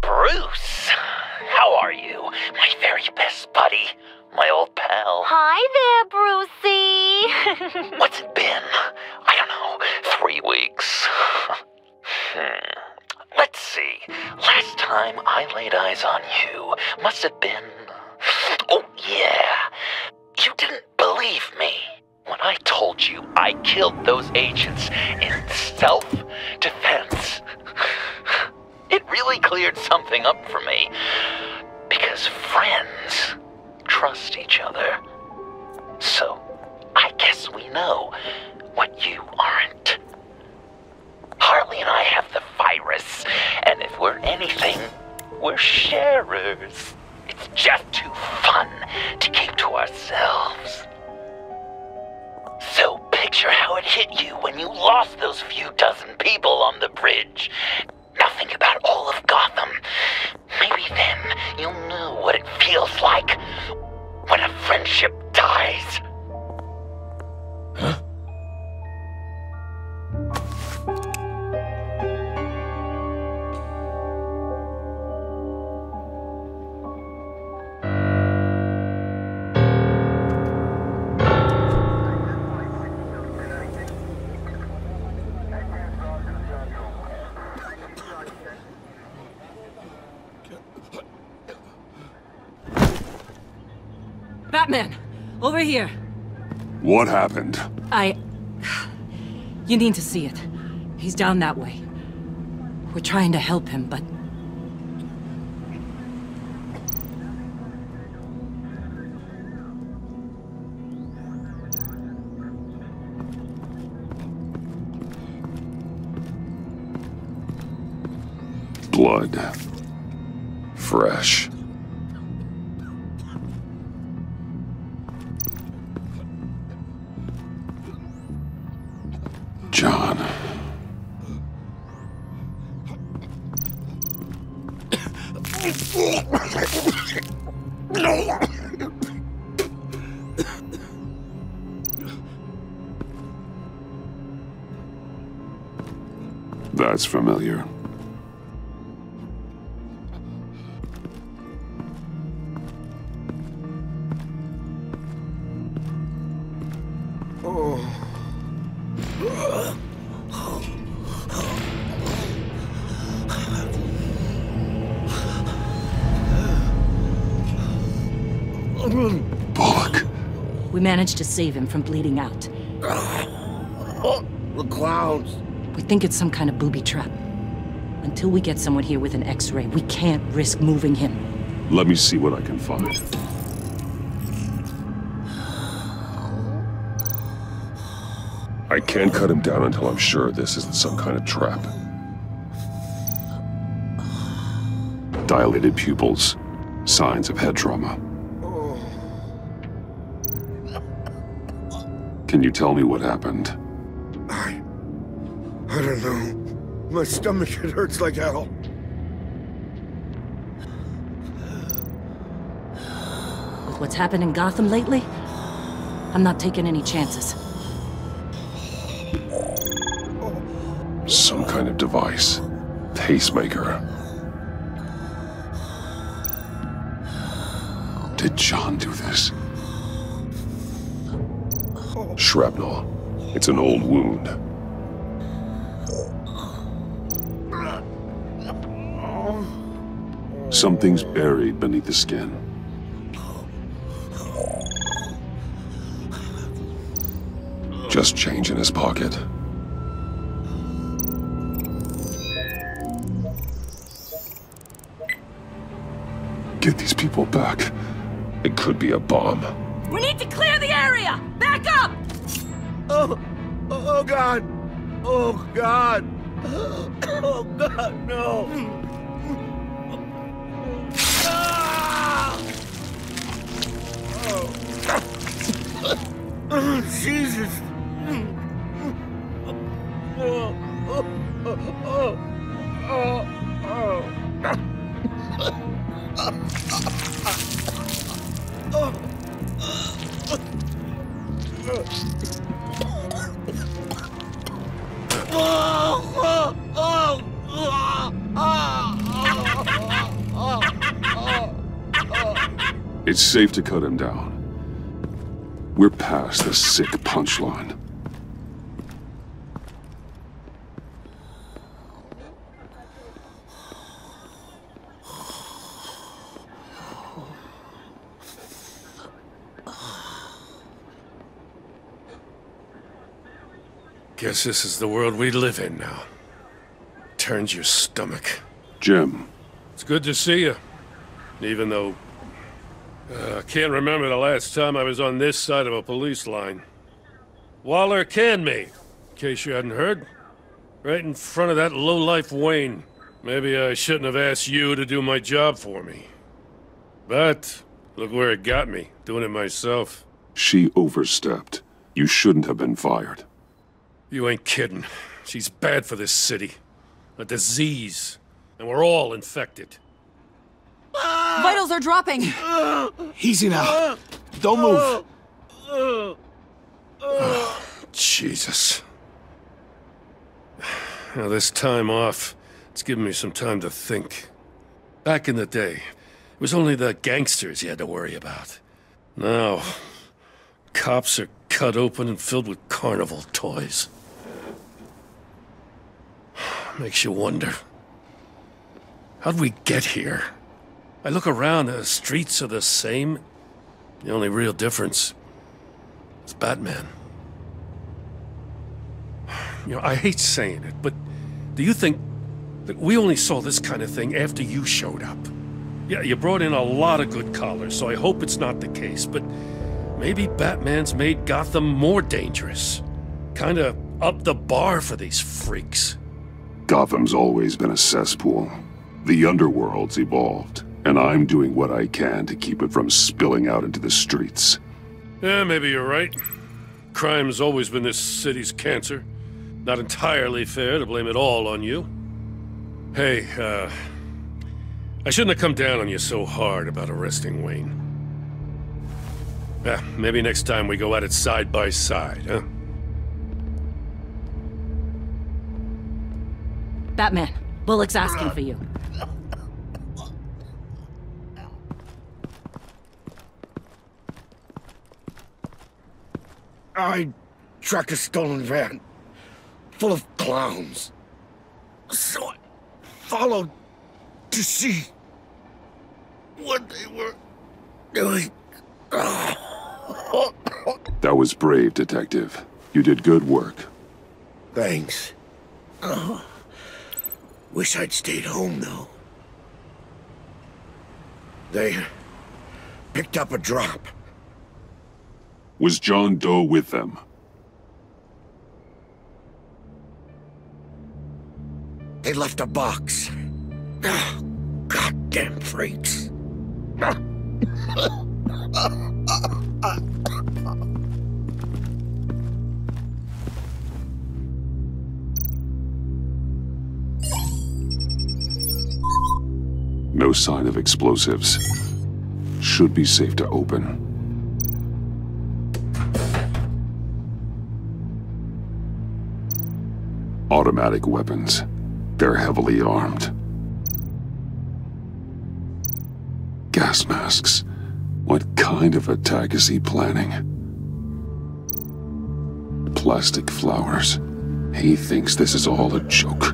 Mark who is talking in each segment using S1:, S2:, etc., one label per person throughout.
S1: Bruce, how are you? My very best buddy, my old pal.
S2: Hi there, Brucey.
S1: What's it been? I don't know, 3 weeks. Let's see. Last time I laid eyes on you must have been... Oh, yeah. You didn't believe me when I told you I killed those agents in self-defense. It really cleared something up for me. Because friends trust each other. So, I guess we know what you aren't. Harley and I have the virus, and if we're anything, we're sharers. It's just too fun to keep to ourselves. So picture how it hit you when you lost those few dozen people on the bridge. Now think about all of Gotham. Maybe then you'll know what it feels like when a friendship dies.
S3: Huh?
S4: Batman! Over here!
S3: What happened?
S4: You need to see it. He's down that way. We're trying to help him, but...
S3: Blood. Fresh. John. That's familiar. Bullock.
S4: We managed to save him from bleeding out.
S5: The clowns.
S4: We think it's some kind of booby trap. Until we get someone here with an X-ray, we can't risk moving him.
S3: Let me see what I can find. I can't cut him down until I'm sure this isn't some kind of trap. Dilated pupils. Signs of head trauma. Can you tell me what happened?
S5: I don't know. My stomach, it hurts like hell.
S4: With what's happened in Gotham lately, I'm not taking any chances.
S3: Some kind of device. Pacemaker. Did John do this? Shrapnel. It's an old wound. Something's buried beneath the skin. Just change in his pocket. Get these people back. It could be a bomb.
S4: We need to clear the area! Back up!
S5: Oh God! Oh God! Oh God, no! Oh, Jesus!
S3: It's safe to cut him down. We're past the sick punchline.
S2: Guess this is the world we live in now. Turns your stomach.
S3: Jim.
S2: It's good to see you. Even though... I can't remember the last time I was on this side of a police line. Waller canned me, in case you hadn't heard. Right in front of that lowlife Wayne. Maybe I shouldn't have asked you to do my job for me. But, look where it got me, doing it myself.
S3: She overstepped. You shouldn't have been fired.
S2: You ain't kidding. She's bad for this city. A disease. And we're all infected.
S6: Vitals are dropping!
S7: Easy now. Don't move.
S2: Oh, Jesus. Now, this time off, it's given me some time to think. Back in the day, it was only the gangsters you had to worry about. Now, cops are cut open and filled with carnival toys. Makes you wonder. How'd we get here? I look around, the streets are the same. The only real difference is Batman. You know, I hate saying it, but do you think that we only saw this kind of thing after you showed up? Yeah, you brought in a lot of good collars, so I hope it's not the case, but maybe Batman's made Gotham more dangerous. Kinda up the bar for these freaks.
S3: Gotham's always been a cesspool. The underworld's evolved, and I'm doing what I can to keep it from spilling out into the streets.
S2: Yeah, maybe you're right. Crime's always been this city's cancer. Not entirely fair to blame it all on you. Hey, I shouldn't have come down on you so hard about arresting Wayne. Yeah, maybe next time we go at it side by side, huh?
S4: Batman, Bullock's asking for you.
S5: I tracked a stolen van, full of clowns. So I followed to see what they were doing.
S3: That was brave, Detective. You did good work.
S5: Thanks. Wish I'd stayed home, though. They picked up a drop.
S3: Was John Doe with them?
S5: They left a box. Goddamn freaks.
S3: No sign of explosives. Should be safe to open. Automatic weapons. They're heavily armed. Gas masks. What kind of attack is he planning? Plastic flowers. He thinks this is all a joke.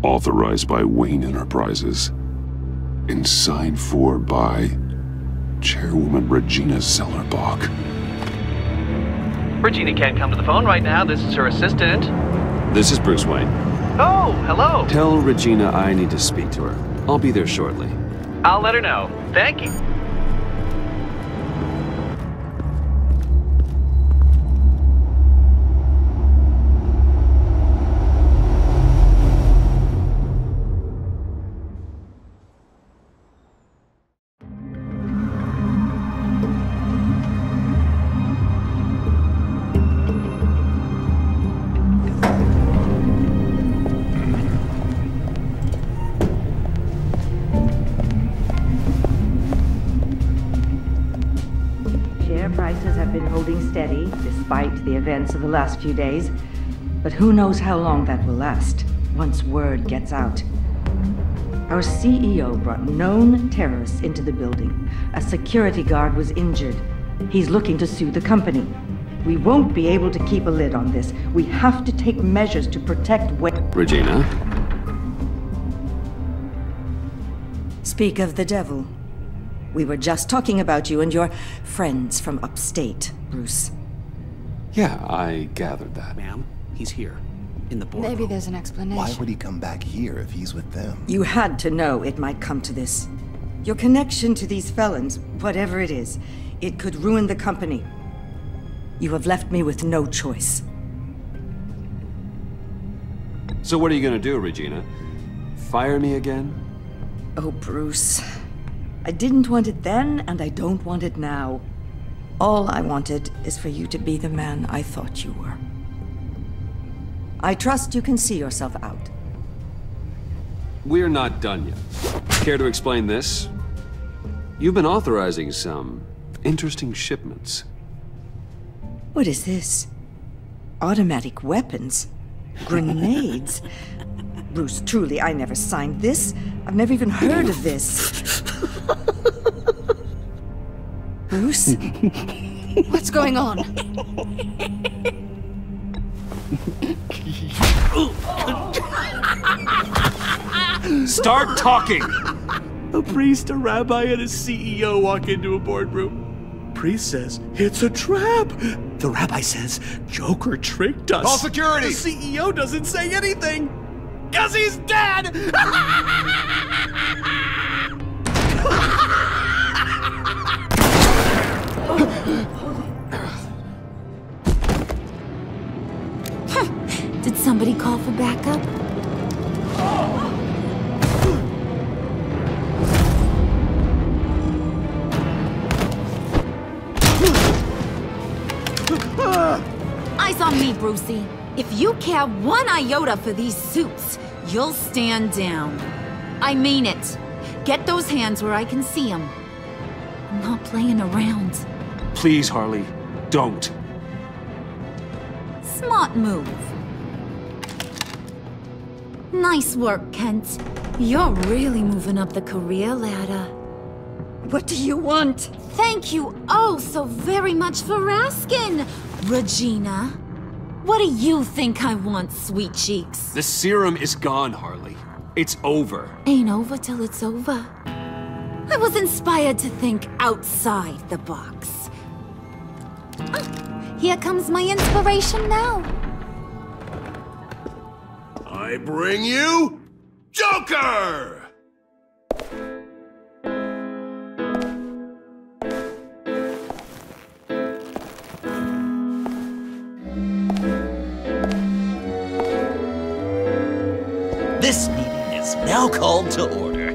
S3: Authorized by Wayne Enterprises. And signed for by Chairwoman Regina Zellerbach.
S8: Regina can't come to the phone right now. This is her assistant.
S9: This is Bruce Wayne.
S8: Oh, hello.
S9: Tell Regina I need to speak to her. I'll be there shortly.
S8: I'll let her know. Thank you.
S10: Prices have been holding steady despite the events of the last few days. But who knows how long that will last, once word gets out. Our CEO brought known terrorists into the building. A security guard was injured. He's looking to sue the company. We won't be able to keep a lid on this. We have to take measures to protect
S9: Regina?
S10: Speak of the devil. We were just talking about you and your friends from upstate, Bruce.
S9: Yeah, I gathered that.
S7: Ma'am, he's here. In the boardroom.
S6: Maybe there's an explanation.
S11: Why would he come back here if he's with them?
S10: You had to know it might come to this. Your connection to these felons, whatever it is, it could ruin the company. You have left me with no choice.
S9: So what are you gonna do, Regina? Fire me again?
S10: Oh, Bruce. I didn't want it then, and I don't want it now. All I wanted is for you to be the man I thought you were. I trust you can see yourself out.
S9: We're not done yet. Care to explain this? You've been authorizing some interesting shipments.
S10: What is this? Automatic weapons? Grenades? Bruce, truly, I never signed this. I've never even heard of this. Bruce?
S6: What's going on?
S9: Start talking!
S7: A priest, a rabbi, and a CEO walk into a boardroom. Priest says, it's a trap. The rabbi says, Joker tricked us.
S11: Call security!
S7: The CEO doesn't say anything. 'Cause he's dead!
S12: Did somebody call for backup? Eyes on me, Brucey. If you care one iota for these suits, you'll stand down. I mean it. Get those hands where I can see them. I'm not playing around.
S9: Please, Harley, don't.
S12: Smart move. Nice work, Kent. You're really moving up the career ladder.
S10: What do you want?
S12: Thank you oh so very much for asking, Regina. What do you think I want, sweet cheeks?
S9: The serum is gone, Harley. It's over.
S12: Ain't over till it's over. I was inspired to think outside the box. Oh, here comes my inspiration now.
S11: I bring you Joker!
S1: This meeting is now called to order.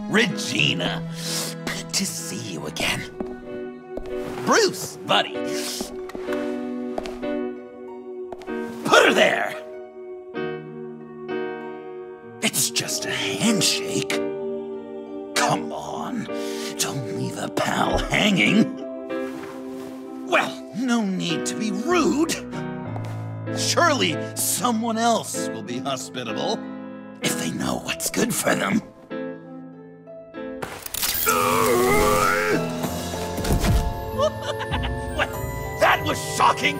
S1: Regina, good to see you again. Bruce, buddy. Put her there. It's just a handshake. Come on, don't leave a pal hanging. Well, no need to be rude. Surely someone else will be hospitable if they know what's good for them. What? That was shocking!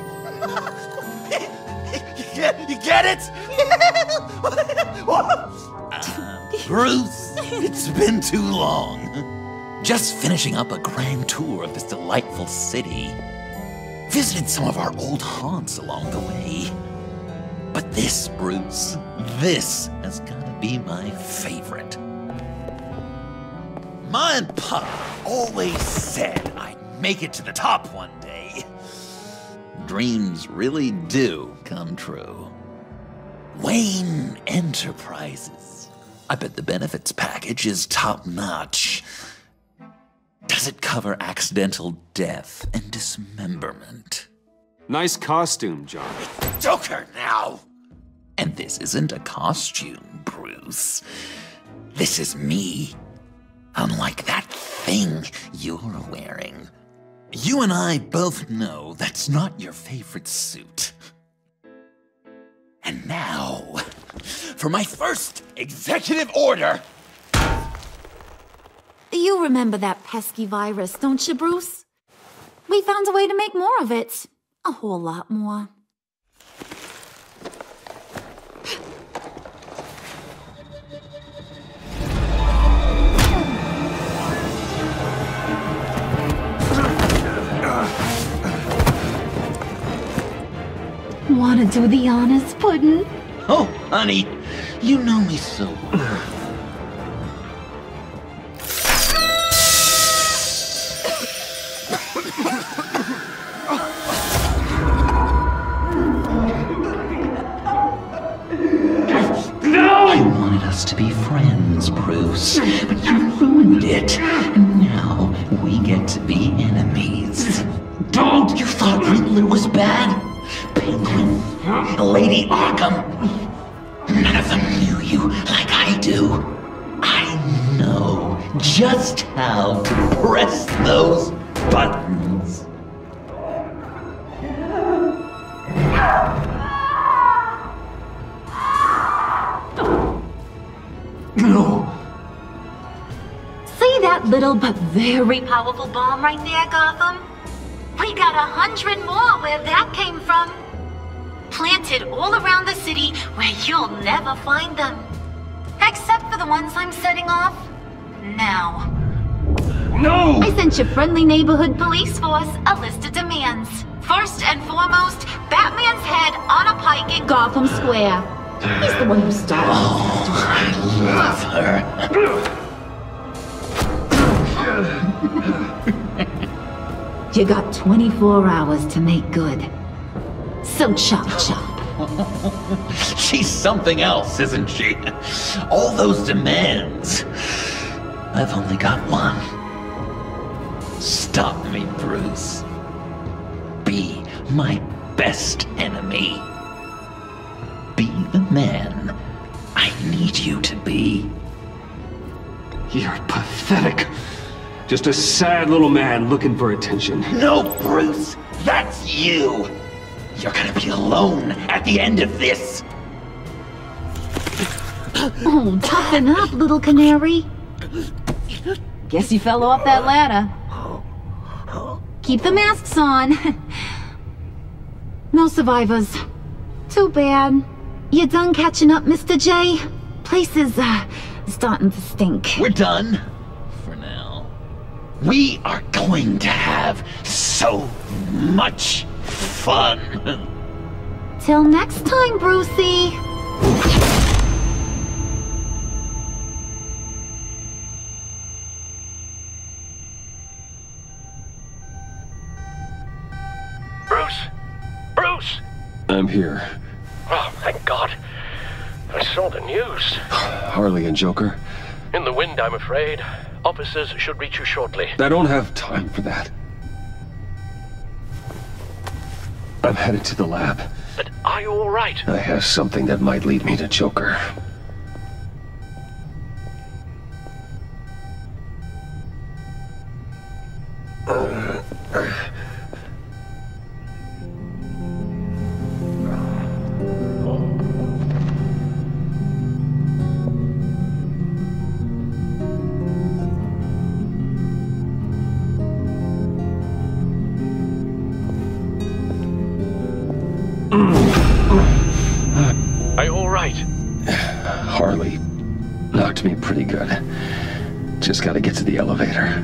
S1: You get it? Bruce, it's been too long. Just finishing up a grand tour of this delightful city. Visited some of our old haunts along the way. But this, Bruce, this has gotta be my favorite. Ma and Pop always said I'd make it to the top one day. Dreams really do come true. Wayne Enterprises. I bet the benefits package is top-notch. Does it cover accidental death and dismemberment?
S9: Nice costume, John.
S1: It's Joker now! And this isn't a costume, Bruce. This is me. Unlike that thing you're wearing. You and I both know that's not your favorite suit. And now, for my first executive order.
S12: You remember that pesky virus, don't you, Bruce? We found a way to make more of it. A whole lot more. Wanna do the honors, Puddin'?
S1: Oh, honey, you know me so well. I wanted us to be friends, Bruce, but you ruined it. And now we get to be enemies. Don't! You thought Riddler was bad? Penguin, Lady Arkham. None of them knew you like I do. I know just how to press those buttons. No.
S12: See that little but very powerful bomb right there, Gotham? We got 100 more where that came from. Planted all around the city where you'll never find them. Except for the ones I'm setting off now.
S1: No!
S12: I sent your friendly neighborhood police force a list of demands. First and foremost, Batman's head on a pike in Gotham Square. He's the one who started.
S1: Oh, I love her.
S12: You got 24 hours to make good. So chop chop.
S1: She's something else, isn't she? All those demands. I've only got one. Stop me, Bruce. Be my best enemy. Be the man I need you to be.
S9: You're pathetic. Just a sad little man looking for attention.
S1: No, Bruce! That's you! You're gonna be alone at the end of this!
S12: Oh, toughen up, little canary. Guess you fell off that ladder. Keep the masks on. No survivors. Too bad. You done catching up, Mr. J? Place is, starting to stink.
S1: We're done. For now. We are going to have so much fun.
S12: Till next time, Brucey.
S13: Bruce!
S9: I'm here.
S13: Oh, thank God. I saw the news.
S9: Harley and Joker.
S13: In the wind, I'm afraid. Officers should reach you shortly.
S9: I don't have time for that. I'm headed to the lab.
S13: But are you all right?
S9: I have something that might lead me to Joker.
S13: Are you all right?
S9: Harley knocked me pretty good. Just gotta get to the elevator.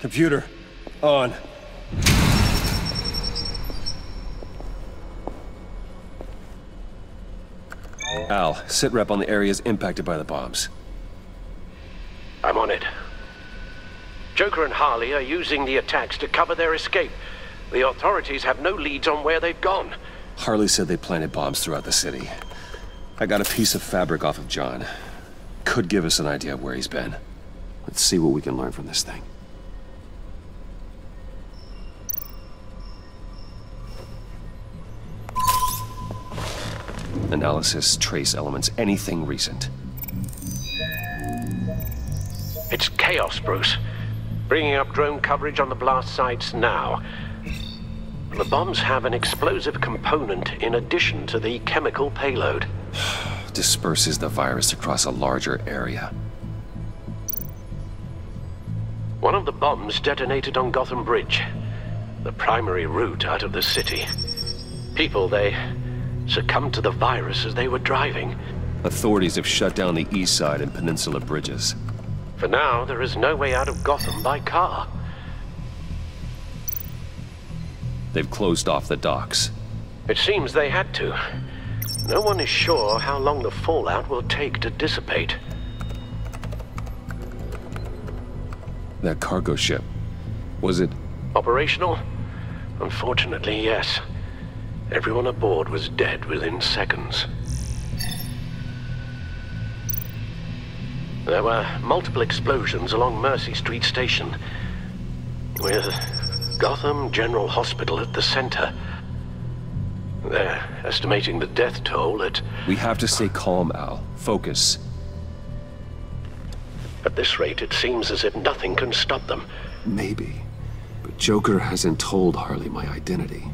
S14: Computer, on.
S9: Al, sit rep on the areas impacted by the bombs.
S13: I'm on it. Joker and Harley are using the attacks to cover their escape. The authorities have no leads on where they've gone.
S9: Harley said they planted bombs throughout the city. I got a piece of fabric off of John. Could give us an idea of where he's been. Let's see what we can learn from this thing. Analysis, trace elements, anything recent.
S13: It's chaos, Bruce. Bringing up drone coverage on the blast sites now. The bombs have an explosive component in addition to the chemical payload.
S9: Disperses the virus across a larger area.
S13: One of the bombs detonated on Gotham Bridge, the primary route out of the city. People, they succumbed to the virus as they were driving.
S9: Authorities have shut down the east side and peninsula bridges.
S13: For now, there is no way out of Gotham by car.
S9: They've closed off the docks.
S13: It seems they had to. No one is sure how long the fallout will take to dissipate.
S9: That cargo ship, was it
S13: operational? Unfortunately, yes. Everyone aboard was dead within seconds. There were multiple explosions along Mercy Street Station, with Gotham General Hospital at the center. They're estimating the death toll at...
S9: We have to stay calm, Al. Focus.
S13: At this rate, it seems as if nothing can stop them.
S9: Maybe. But Joker hasn't told Harley my identity.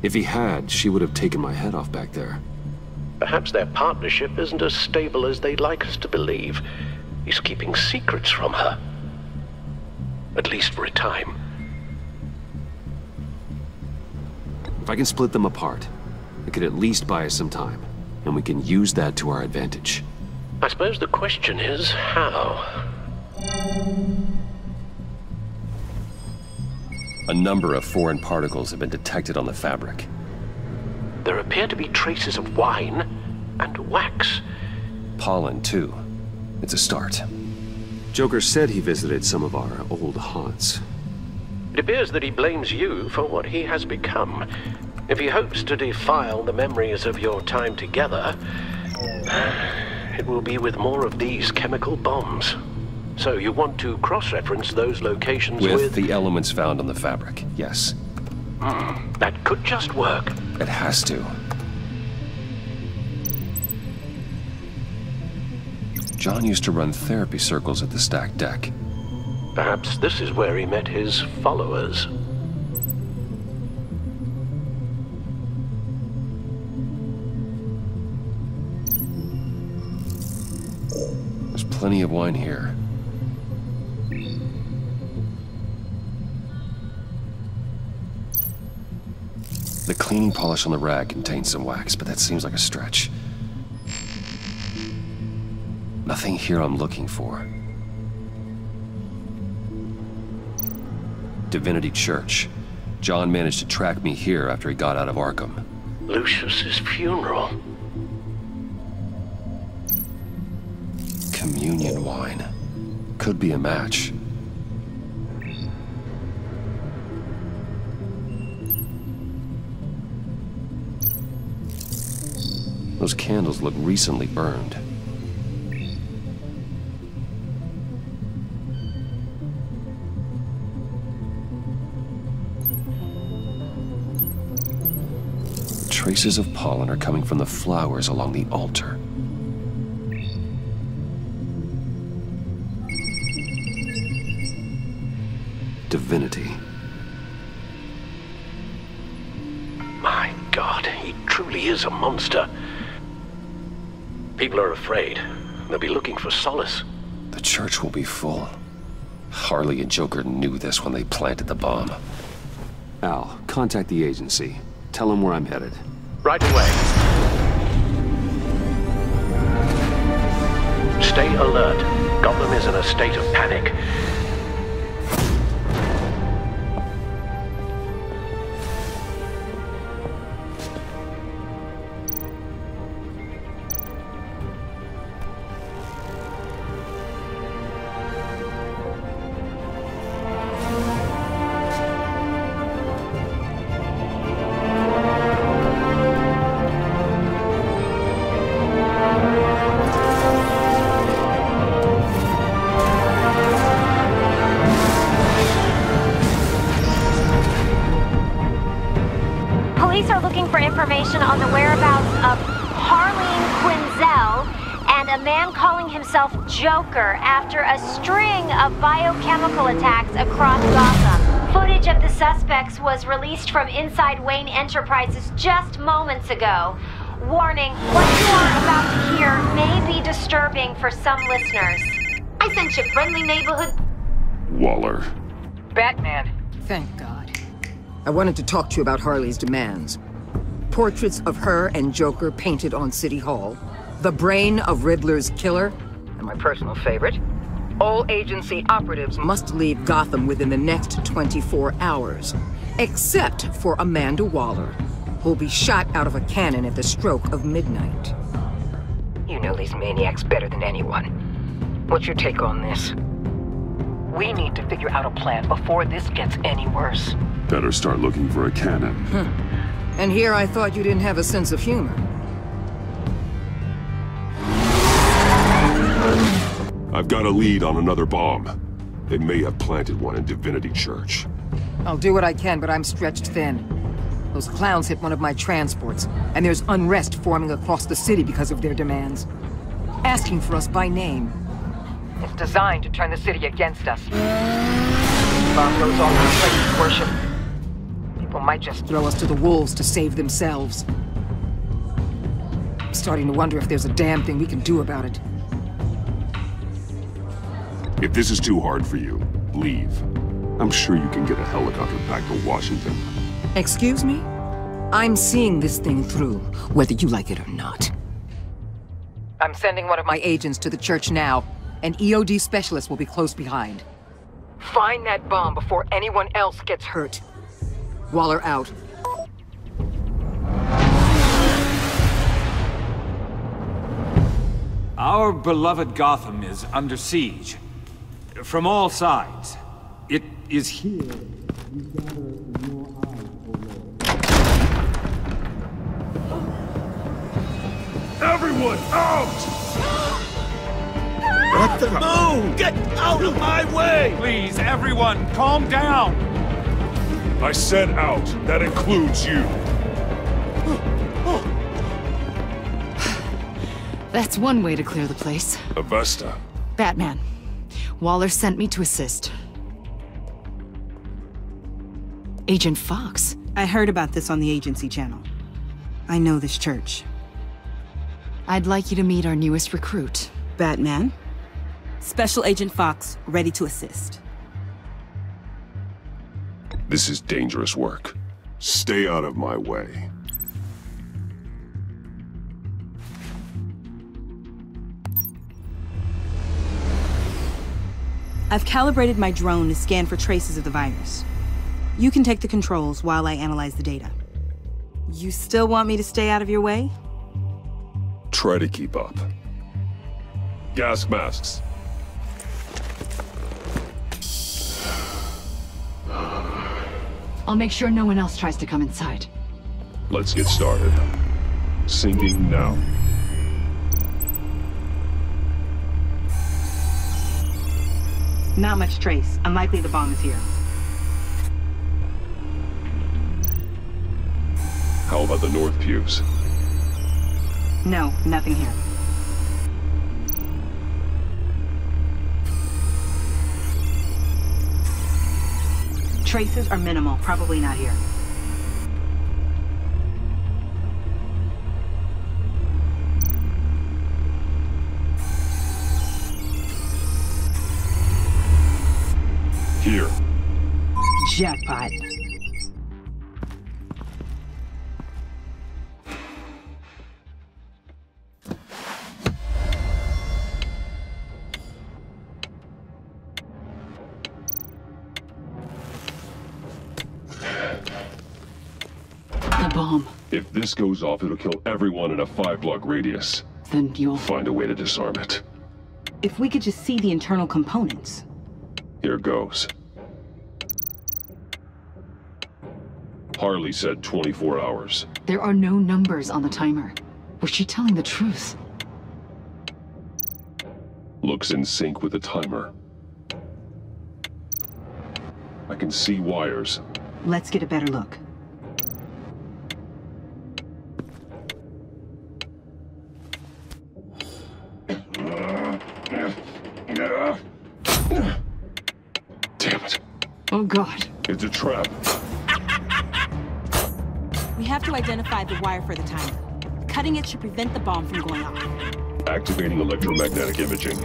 S9: If he had, she would have taken my head off back there.
S13: Perhaps their partnership isn't as stable as they'd like us to believe. He's keeping secrets from her. At least for a time.
S9: If I can split them apart, it could at least buy us some time. And we can use that to our advantage.
S13: I suppose the question is, how?
S9: A number of foreign particles have been detected on the fabric.
S13: There appear to be traces of wine and wax.
S9: Pollen, too. It's a start. Joker said he visited some of our old haunts.
S13: It appears that he blames you for what he has become. If he hopes to defile the memories of your time together, it will be with more of these chemical bombs. So you want to cross-reference those locations with
S9: the elements found on the fabric, yes.
S13: That could just work.
S9: It has to. John used to run therapy circles at the stacked deck.
S13: Perhaps this is where he met his followers.
S9: There's plenty of wine here. The cleaning polish on the rag contains some wax, but that seems like a stretch. Nothing here I'm looking for. Divinity Church. John managed to track me here after he got out of Arkham.
S13: Lucius's funeral.
S9: Communion wine. Could be a match. Those candles look recently burned. Traces of pollen are coming from the flowers along the altar. Divinity.
S13: My God, he truly is a monster. People are afraid. They'll be looking for solace.
S9: The church will be full. Harley and Joker knew this when they planted the bomb. Al, contact the agency. Tell them where I'm headed.
S13: Right away. Stay alert. Gotham is in a state of panic.
S15: Information on the whereabouts of Harleen Quinzel and a man calling himself Joker after a string of biochemical attacks across Gotham. Footage of the suspects was released from inside Wayne Enterprises just moments ago. Warning, what you are about to hear may be disturbing for some listeners. I sent you friendly neighborhood...
S3: Waller.
S4: Batman. Thank God. I wanted to talk to you about Harley's demands. Portraits of her and Joker painted on City Hall, the brain of Riddler's killer, and my personal favorite, all agency operatives must leave Gotham within the next 24 hours, except for Amanda Waller, who'll be shot out of a cannon at the stroke of midnight. You know these maniacs better than anyone. What's your take on this? We need to figure out a plan before this gets any worse.
S3: Better start looking for a cannon.
S4: And here I thought you didn't have a sense of humor.
S3: I've got a lead on another bomb. They may have planted one in Divinity Church.
S4: I'll do what I can, but I'm stretched thin. Those clowns hit one of my transports, and there's unrest forming across the city because of their demands. Asking for us by name. It's designed to turn the city against us. Bomb goes off in places worship. People might just throw us to the wolves to save themselves. I'm starting to wonder if there's a damn thing we can do about it.
S3: If this is too hard for you, leave. I'm sure you can get a helicopter back to Washington.
S4: Excuse me? I'm seeing this thing through, whether you like it or not. I'm sending one of my agents to the church now. An EOD specialist will be close behind. Find that bomb before anyone else gets hurt. Waller out.
S16: Our beloved Gotham is under siege. From all sides. It is here we gather in your eyes, O Lord.
S11: Everyone out!
S5: What the?
S11: Move! Get out of my way!
S16: Please, everyone, calm down!
S3: I said out. That includes you.
S6: That's one way to clear the place.
S3: Avesta.
S6: Batman. Waller sent me to assist. Agent Fox.
S17: I heard about this on the agency channel. I know this church.
S6: I'd like you to meet our newest recruit.
S17: Batman. Special Agent Fox, ready to assist.
S3: This is dangerous work. Stay out of my way.
S17: I've calibrated my drone to scan for traces of the virus. You can take the controls while I analyze the data. You still want me to stay out of your way?
S3: Try to keep up. Gas masks.
S6: I'll make sure no one else tries to come inside.
S3: Let's get started. Sinking now.
S17: Not much trace. Unlikely the bomb is here.
S3: How about the north pews?
S17: No, nothing here. Traces are minimal, probably not here.
S3: Here.
S17: Jackpot.
S6: bomb.
S3: If this goes off, it'll kill everyone in a 5-block radius.
S6: Then you'll...
S3: Find a way to disarm it.
S17: If we could just see the internal components.
S3: Here goes. Harley said 24 hours.
S6: There are no numbers on the timer. Was she telling the truth?
S3: Looks in sync with the timer. I can see wires.
S17: Let's get a better look.
S3: Damn it.
S6: Oh, God.
S3: It's a trap.
S17: We have to identify the wire for the timer. Cutting it should prevent the bomb from going off.
S3: Activating electromagnetic imaging.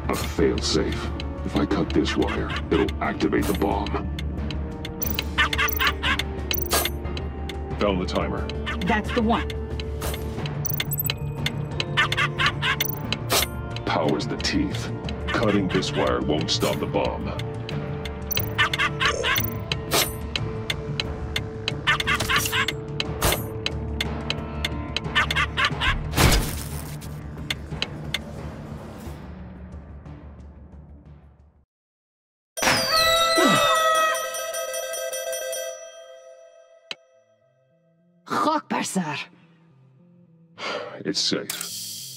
S3: A failsafe. If I cut this wire, it'll activate the bomb. Found the timer.
S17: That's the one.
S3: Powers the teeth. Cutting this wire won't stop the bomb. It's safe.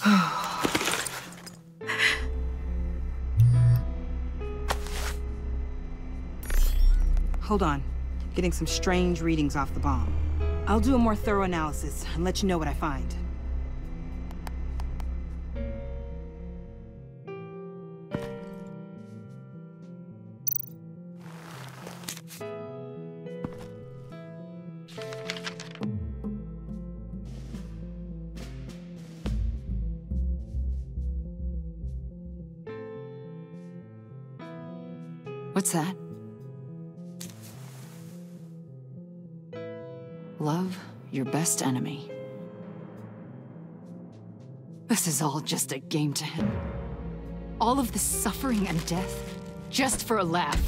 S17: Hold on. Getting some strange readings off the bomb. I'll do a more thorough analysis and let you know what I find.
S6: What's that? Love your best enemy. This is all just a game to him. All of this suffering and death, just for a laugh.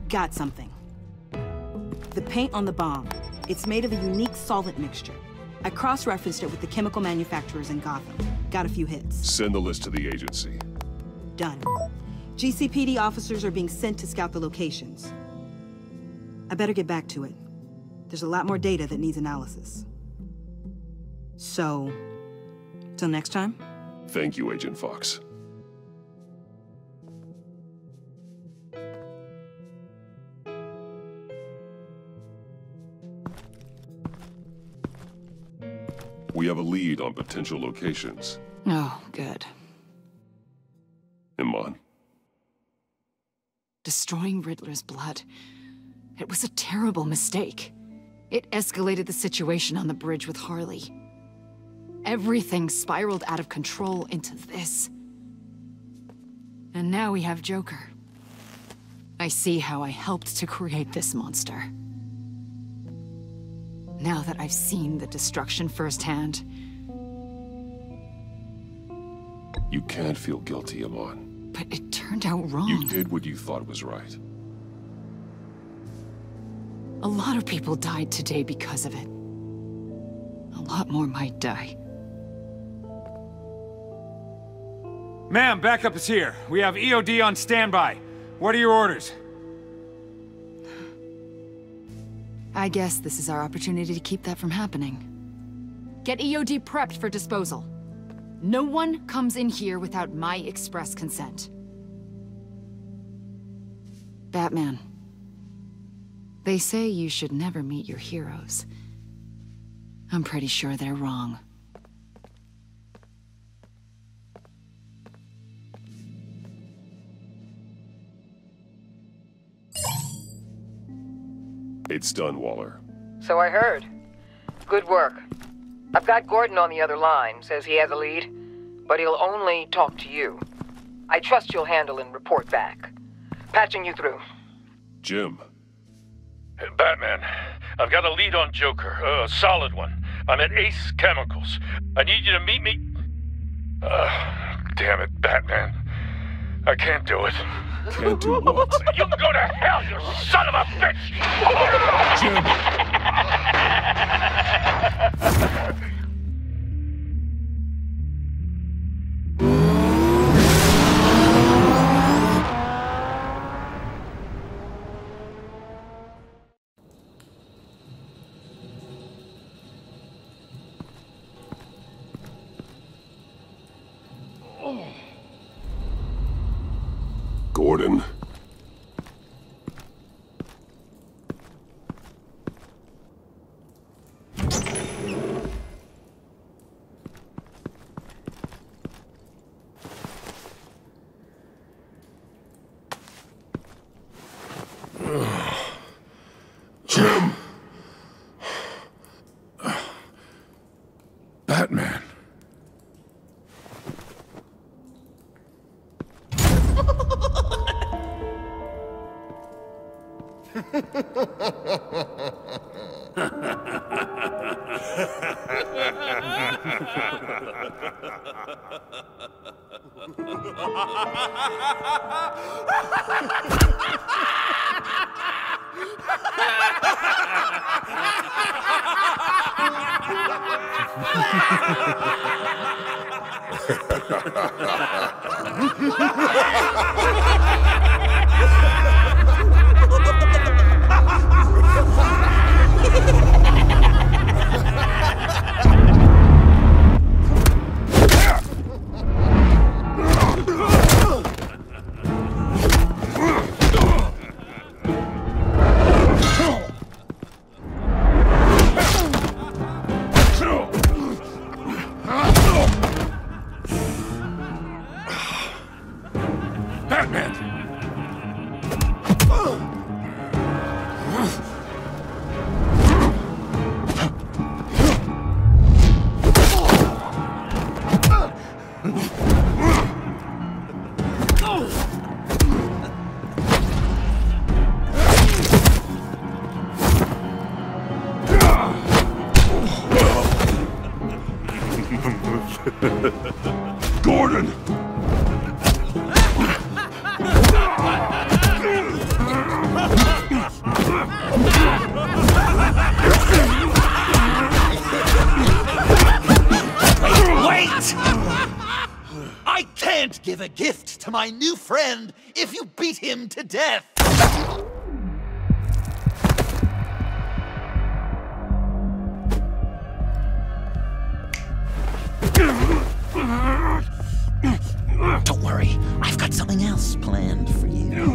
S17: Got something. The paint on the bomb. It's made of a unique solvent mixture. I cross-referenced it with the chemical manufacturers in Gotham. Got a few hits.
S3: Send the list to the agency.
S17: Done. GCPD officers are being sent to scout the locations. I better get back to it. There's a lot more data that needs analysis. So, till next time?
S3: Thank you, Agent Fox. We have a lead on potential locations.
S6: Oh, good.
S3: Iman.
S6: Destroying Riddler's blood. It was a terrible mistake. It escalated the situation on the bridge with Harley. Everything spiraled out of control into this. And now we have Joker. I see how I helped to create this monster. Now that I've seen the destruction firsthand...
S3: You can't feel guilty, Iman.
S6: But it turned out wrong.
S3: You did what you thought was right.
S6: A lot of people died today because of it. A lot more might die.
S16: Ma'am, backup is here. We have EOD on standby. What are your orders?
S6: I guess this is our opportunity to keep that from happening. Get EOD prepped for disposal. No one comes in here without my express consent. Batman. They say you should never meet your heroes. I'm pretty sure they're wrong.
S3: It's done, Waller.
S4: So I heard. Good work. I've got Gordon on the other line, says he has a lead, but he'll only talk to you. I trust you'll handle and report back. Patching you through.
S3: Jim.
S2: Hey, Batman, I've got a lead on Joker, a solid one. I'm at Ace Chemicals. I need you to meet me... damn it, Batman. I can't do it.
S3: Can't do what?
S11: You can go to hell, you son of a bitch!
S3: Gordon. Jim!
S2: Batman.
S3: Gordon!
S1: Wait! I can't give a gift to my new friend if you beat him to death! Don't worry, I've got something else planned for you.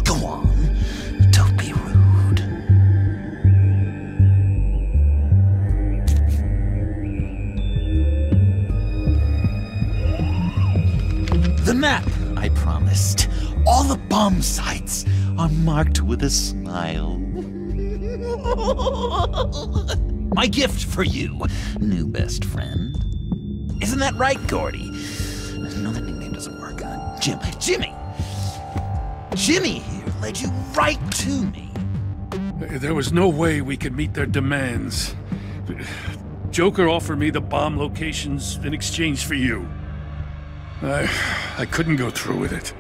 S1: Go on, don't be rude. The map I promised. All the bomb sites are marked with a smile. My gift for you, new best friend. Isn't that right, Gordy? No, that nickname doesn't work. Jimmy! Jimmy here led you right to me.
S2: There was no way we could meet their demands. Joker offered me the bomb locations in exchange for you. I couldn't go through with it.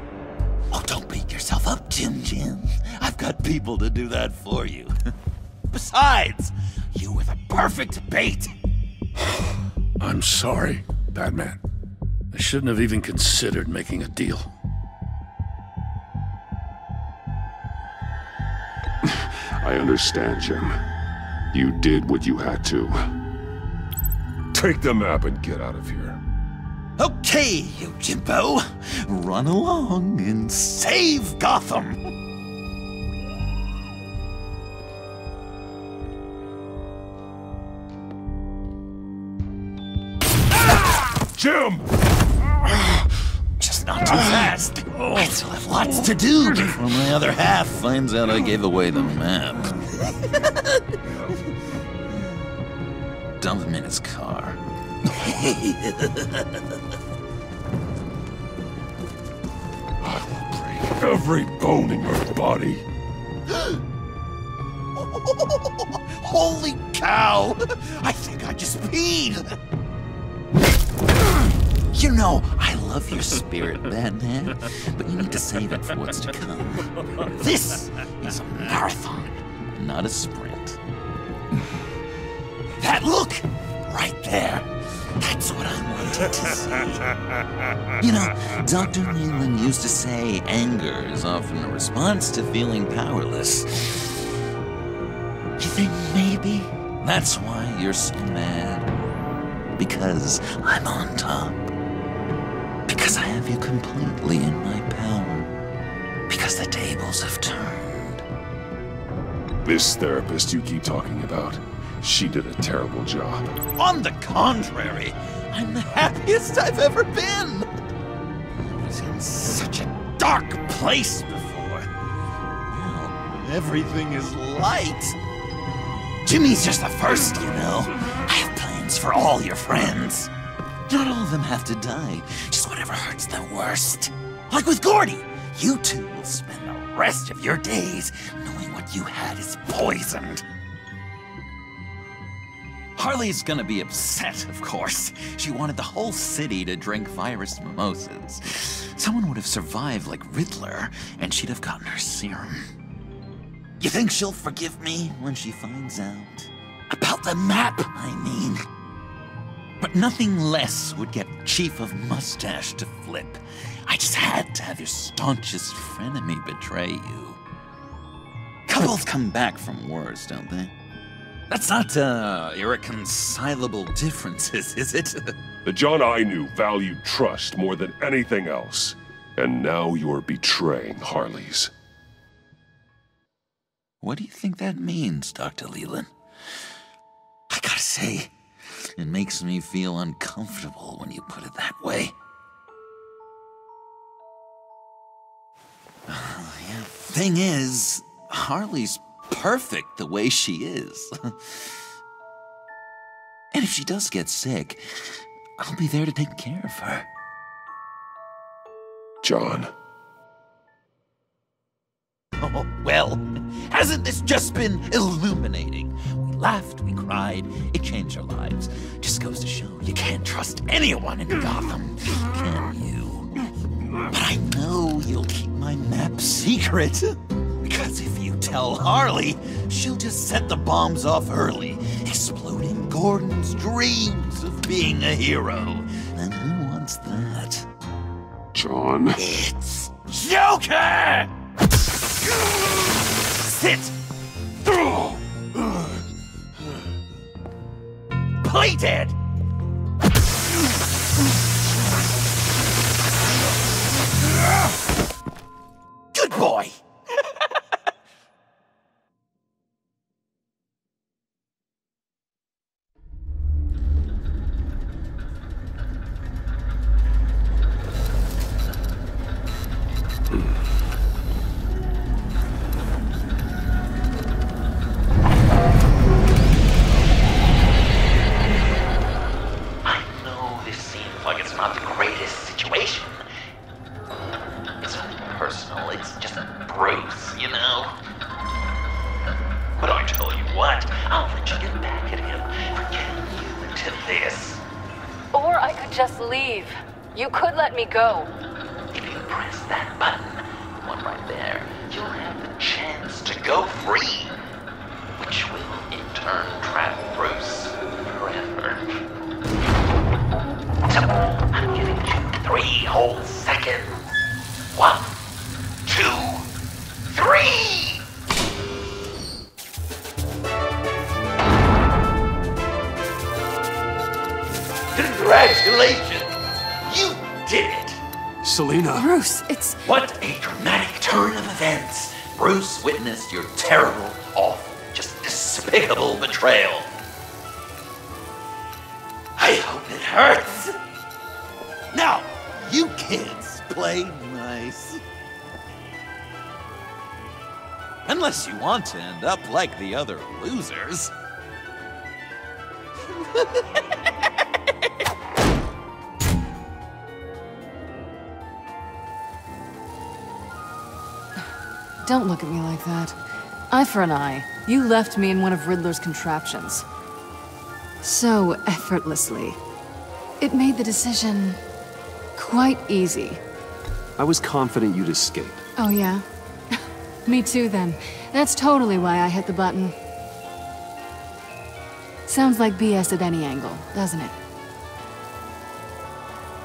S1: Oh, don't beat yourself up, Jim. I've got people to do that for you. Besides, you were the perfect bait.
S2: I'm sorry, Batman. I shouldn't have even considered making a deal.
S3: I understand, Jim. You did what you had to. Take the map and get out of here.
S1: Okay, you Jimbo. Run along and save Gotham.
S3: Jim!
S1: Just not too fast. I still have lots to do before my other half finds out I gave away the map. Dump him in his car.
S3: I will break Every bone in your body.
S1: Holy cow! I think I just peed! You know, I love your spirit, Batman, but you need to save it for what's to come. This is a marathon, not a sprint. That look! Right there. That's what I wanted to see. You know, Dr. Leland used to say anger is often a response to feeling powerless. You think maybe that's why you're so mad? Because I'm on top. Because I have you completely in my power. Because the tables have turned.
S3: This therapist you keep talking about, she did a terrible job.
S1: On the contrary, I'm the happiest I've ever been. I was in such a dark place before. Now everything is light. Jimmy's just the first, you know. I have plans for all your friends. Not all of them have to die, just whatever hurts them worst. Like with Gordy, you two will spend the rest of your days knowing what you had is poisoned. Harley's gonna be upset, of course. She wanted the whole city to drink virus mimosas. Someone would have survived like Riddler, and she'd have gotten her serum. You think she'll forgive me when she finds out? About the map, I mean. But nothing less would get Chief of Mustache to flip. I just had to have your staunchest frenemy betray you. Couples come back from wars, don't they? That's not, irreconcilable differences, is it?
S3: The John I knew valued trust more than anything else. And now you're betraying Harley's.
S1: What do you think that means, Dr. Leland? I gotta say, it makes me feel uncomfortable when you put it that way. Thing is, Harley's perfect the way she is. And if she does get sick, I'll be there to take care of her.
S3: John.
S1: Oh, well, hasn't this just been illuminating? We laughed, we cried, it changed our lives. Just goes to show you can't trust anyone in Gotham, can you? But I know you'll keep my map secret. Because if you tell Harley, she'll just set the bombs off early, exploding Gordon's dreams of being a hero. And who wants that?
S3: John.
S1: It's Joker! Sit! Play dead! Good boy!
S18: You could let me go.
S1: If you press that button, the one right there, you'll have the chance to go free, which will in turn trap Bruce forever. So, I'm giving you 3 whole seconds. 1, 2, 3! Congratulations! You did it!
S7: Selina.
S6: Bruce, it's...
S1: What a dramatic turn of events. Bruce witnessed your terrible, awful, just despicable betrayal. I hope it hurts. Now, you kids play nice. Unless you want to end up like the other losers.
S6: don't look at me like that. Eye for an eye. You left me in one of Riddler's contraptions. So effortlessly. It made the decision quite easy.
S9: I was confident you'd escape.
S6: Oh yeah? Me too then. That's totally why I hit the button. Sounds like BS at any angle, doesn't it?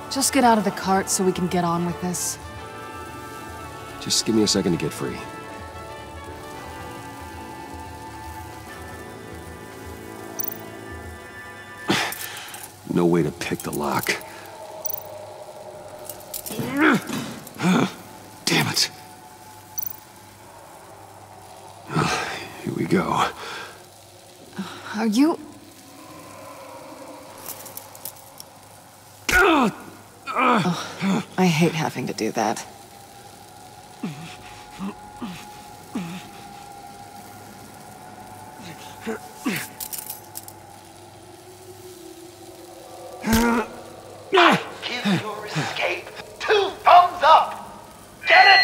S6: Just get out of the cart so we can get on with this.
S9: Just give me a second to get free. No way to pick the lock. Damn it. Here we go.
S6: Are you... Oh, I hate having to do that.
S1: Give your escape 2 thumbs up! Get it?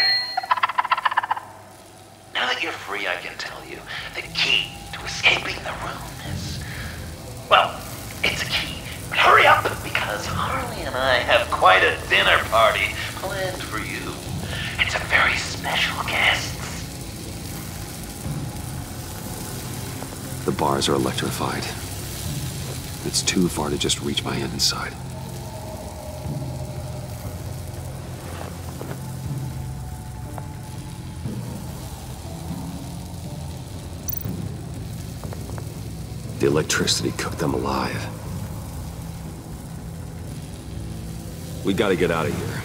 S1: Now that you're free, I can tell you the key to escaping the room is... well, it's a key. But hurry up, because Harley and I have quite a dinner party planned for you. And some very special guests.
S9: The bars are electrified. It's too far to just reach my hand inside. The electricity cooked them alive. We gotta get out of here.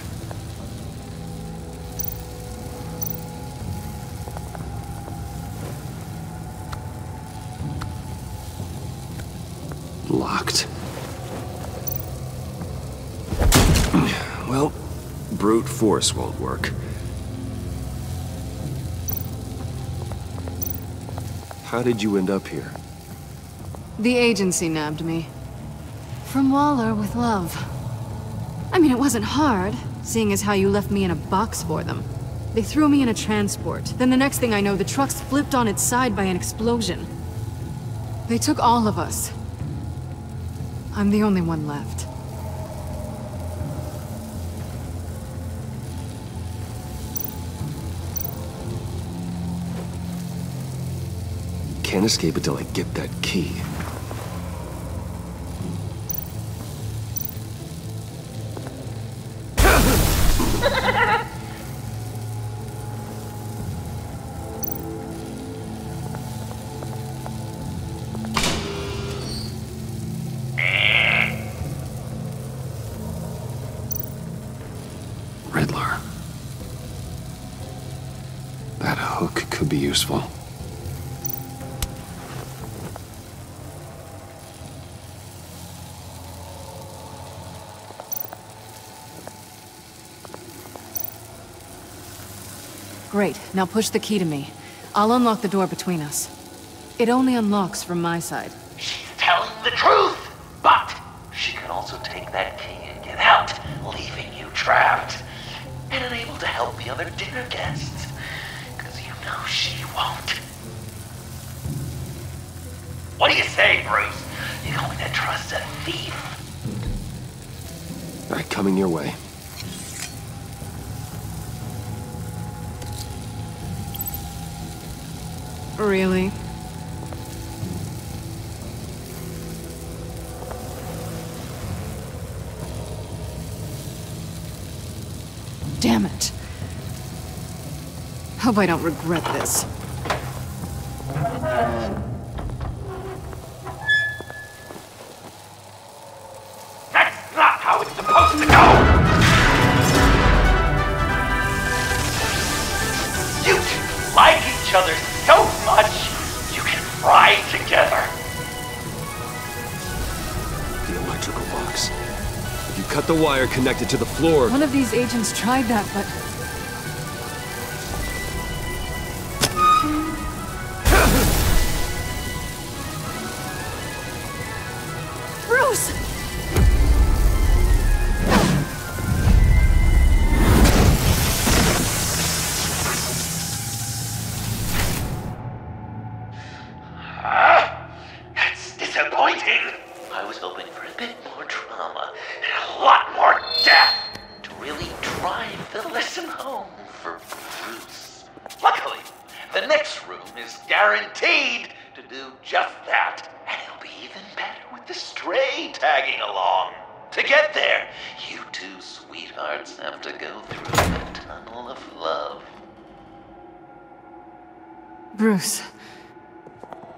S9: Locked. Well, brute force won't work. How did you end up here?
S6: The agency nabbed me. From Waller with love. I mean, it wasn't hard, seeing as how you left me in a box for them. They threw me in a transport. Then the next thing I know, the truck's flipped on its side by an explosion. They took all of us. I'm the only one left.
S9: Can't escape until I get that key. Riddler. That hook could be useful.
S6: Great, now push the key to me. I'll unlock the door between us. It only unlocks from my side.
S1: She's telling the truth! But she can also take that key and get out, leaving you trapped. And unable to help the other dinner guests. Because you know she won't. What do you say, Bruce? You going to trust a thief?
S9: All right, coming your way.
S6: Really? Damn it. Hope I don't regret this.
S1: That's not how it's supposed to go! You two like each other so much, you can fry together.
S9: The electrical box. If you cut the wire connected to the floor...
S6: One of these agents tried that, but... Bruce!
S1: The next room is guaranteed to do just that. And it'll be even better with the stray tagging along. To get there, you two sweethearts have to go through the tunnel of love.
S6: Bruce,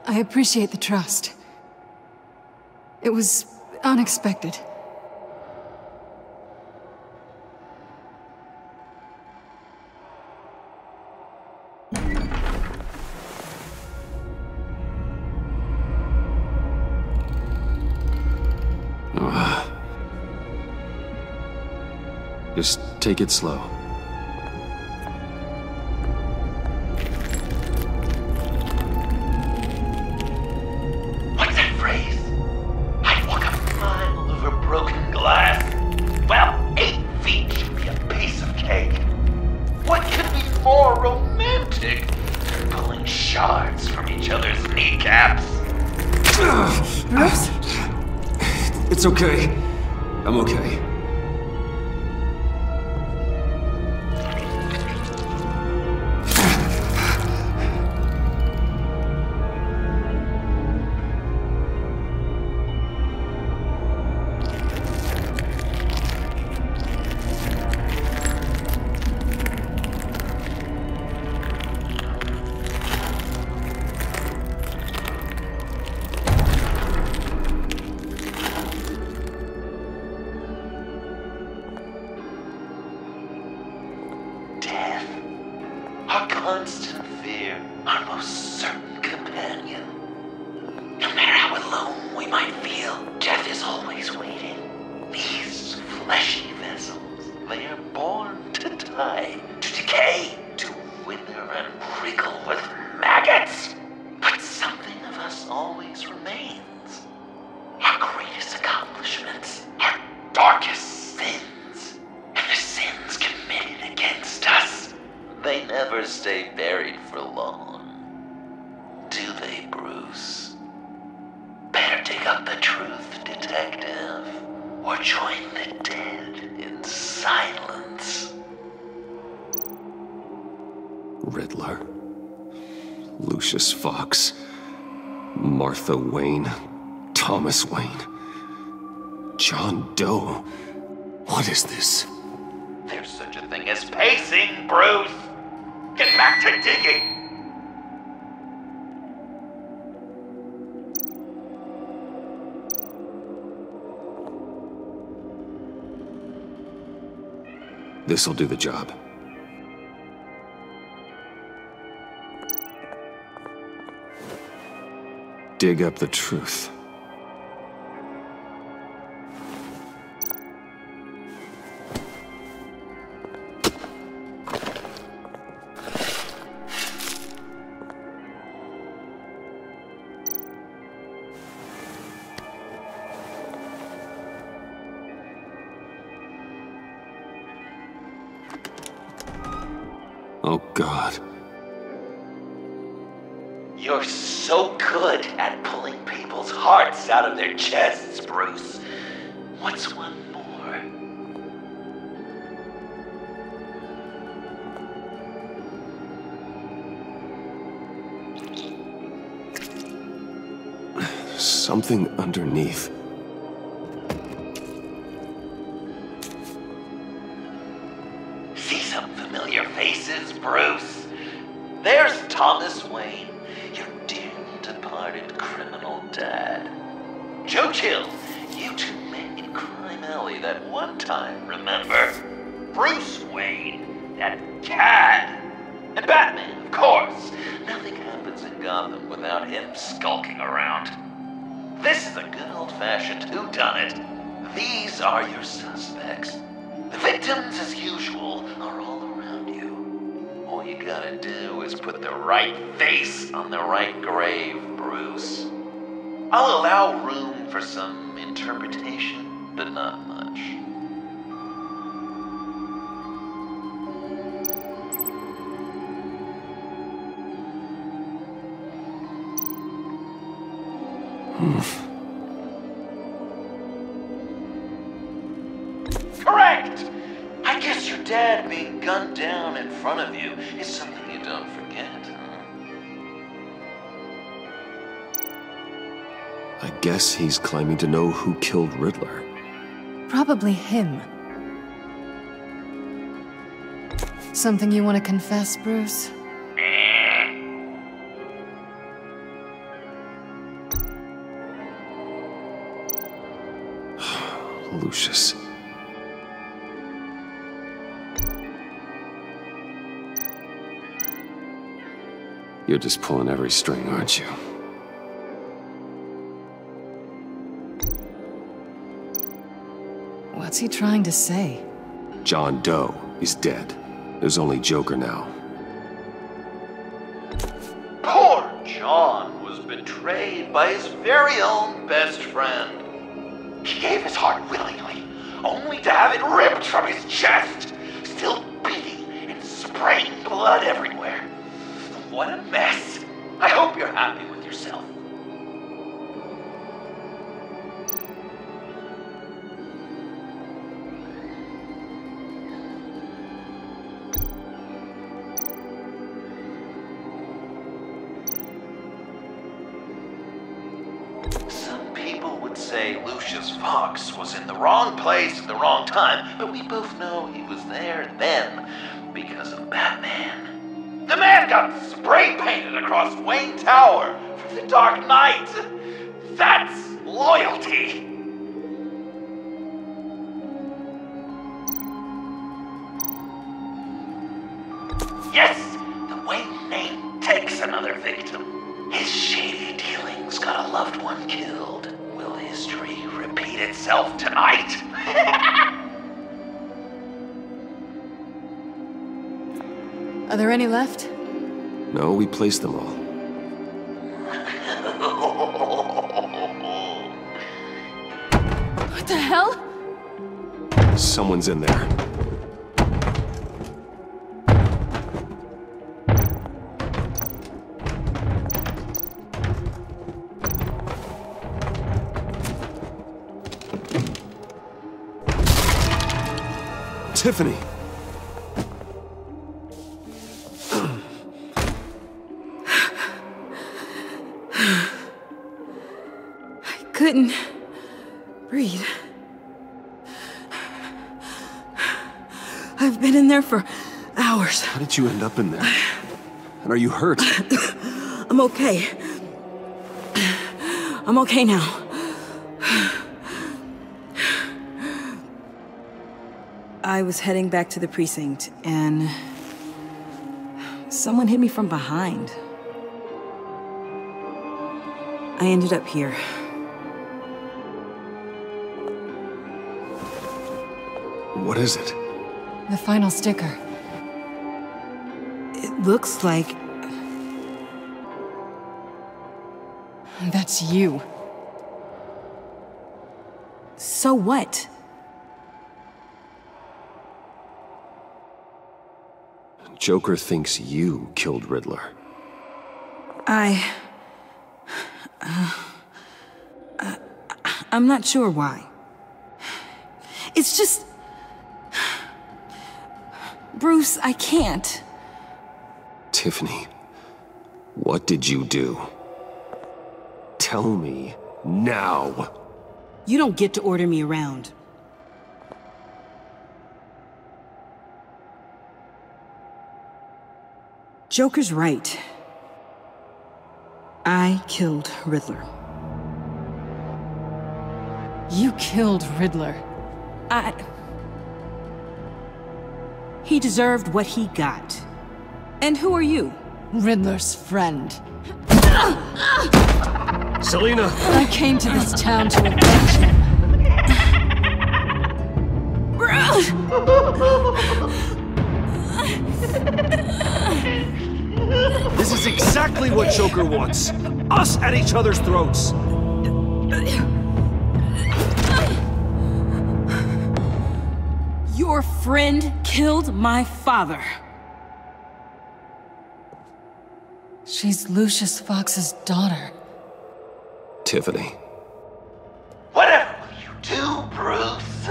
S6: I appreciate the trust. It was unexpected.
S9: Just take it slow.
S1: What's that phrase? I'd walk a mile over broken glass. Well, 8 feet should be a piece of cake. What could be more romantic than pulling shards from each other's kneecaps?
S6: Bruce?
S9: It's okay. I'm okay.
S1: Our constant fear, our most certain companion. No matter how alone we might feel, death is always waiting. These fleshy vessels, they are born to die, to decay, to wither and wriggle with maggots. But something of us always remains. Our greatest accomplishments, our darkest sins, and the sins committed against us. They never stay buried for long. Do they, Bruce? Better dig up the truth, detective, or join the dead in silence.
S9: Riddler. Lucius Fox. Martha Wayne. Thomas Wayne. John Doe. What is this?
S1: There's such a thing as pacing, Bruce! Get back to digging!
S9: This'll do the job. Dig up the truth. Oh, God.
S1: You're so good at pulling people's hearts out of their chests, Bruce. What's one more?
S9: Something underneath.
S1: See some familiar faces, Bruce? There's Thomas Wayne, your dearly departed criminal dad. Joe Chill, you two met in Crime Alley that one time, remember? Bruce Wayne, that cad. And Batman, of course. Nothing happens in Gotham without him skulking around. This is a good old-fashioned whodunit. These are your suspects. The victims, as usual, are all around you. All you gotta do is put the right face on the right grave, Bruce. I'll allow room for some interpretation, but not much. Correct! I guess your dad being gunned down in front of you is something you don't forget, huh?
S9: I guess he's claiming to know who killed Riddler.
S6: Probably him. Something you want to confess, Bruce?
S9: Lucius. You're just pulling every string, aren't you?
S6: What's he trying to say?
S9: John Doe is dead. There's only Joker now.
S1: Poor John was betrayed by his very own best friend. He gave his heart willingly, only to have it ripped from his chest, still beating and spraying blood everywhere. What a mess. I hope you're happy with yourself. Some people would say Lucius Fox was in the wrong place at the wrong time, but we both know he was there then because of Batman. The man got spray painted across Wayne Tower for the Dark Knight. That's loyalty. Yes, the Wayne name takes another victim. His shady dealings got a loved one killed. Will history repeat itself tonight?
S6: Are there any left?
S9: No, we placed them all.
S6: What the hell?
S9: Someone's in there. Tiffany!
S17: Couldn't breathe. I've been in there for hours.
S9: How did you end up in there? And are you hurt?
S17: I'm okay. I'm okay now. I was heading back to the precinct, and someone hit me from behind. I ended up here.
S9: What is it?
S6: The final sticker.
S17: It looks like...
S6: That's you.
S17: So what?
S9: Joker thinks you killed Riddler.
S17: I'm not sure why. It's just... Bruce, I can't.
S9: Tiffany, what did you do? Tell me now.
S17: You don't get to order me around. Joker's right. I killed Riddler.
S6: You killed Riddler.
S17: He deserved what he got. And who are you?
S6: Riddler's friend.
S14: Selina!
S6: I came to this town to avenge him.
S14: This is exactly what Joker wants. Us at each other's throats.
S17: Your friend killed my father.
S6: She's Lucius Fox's daughter.
S9: Tiffany.
S1: Whatever will you do, Bruce?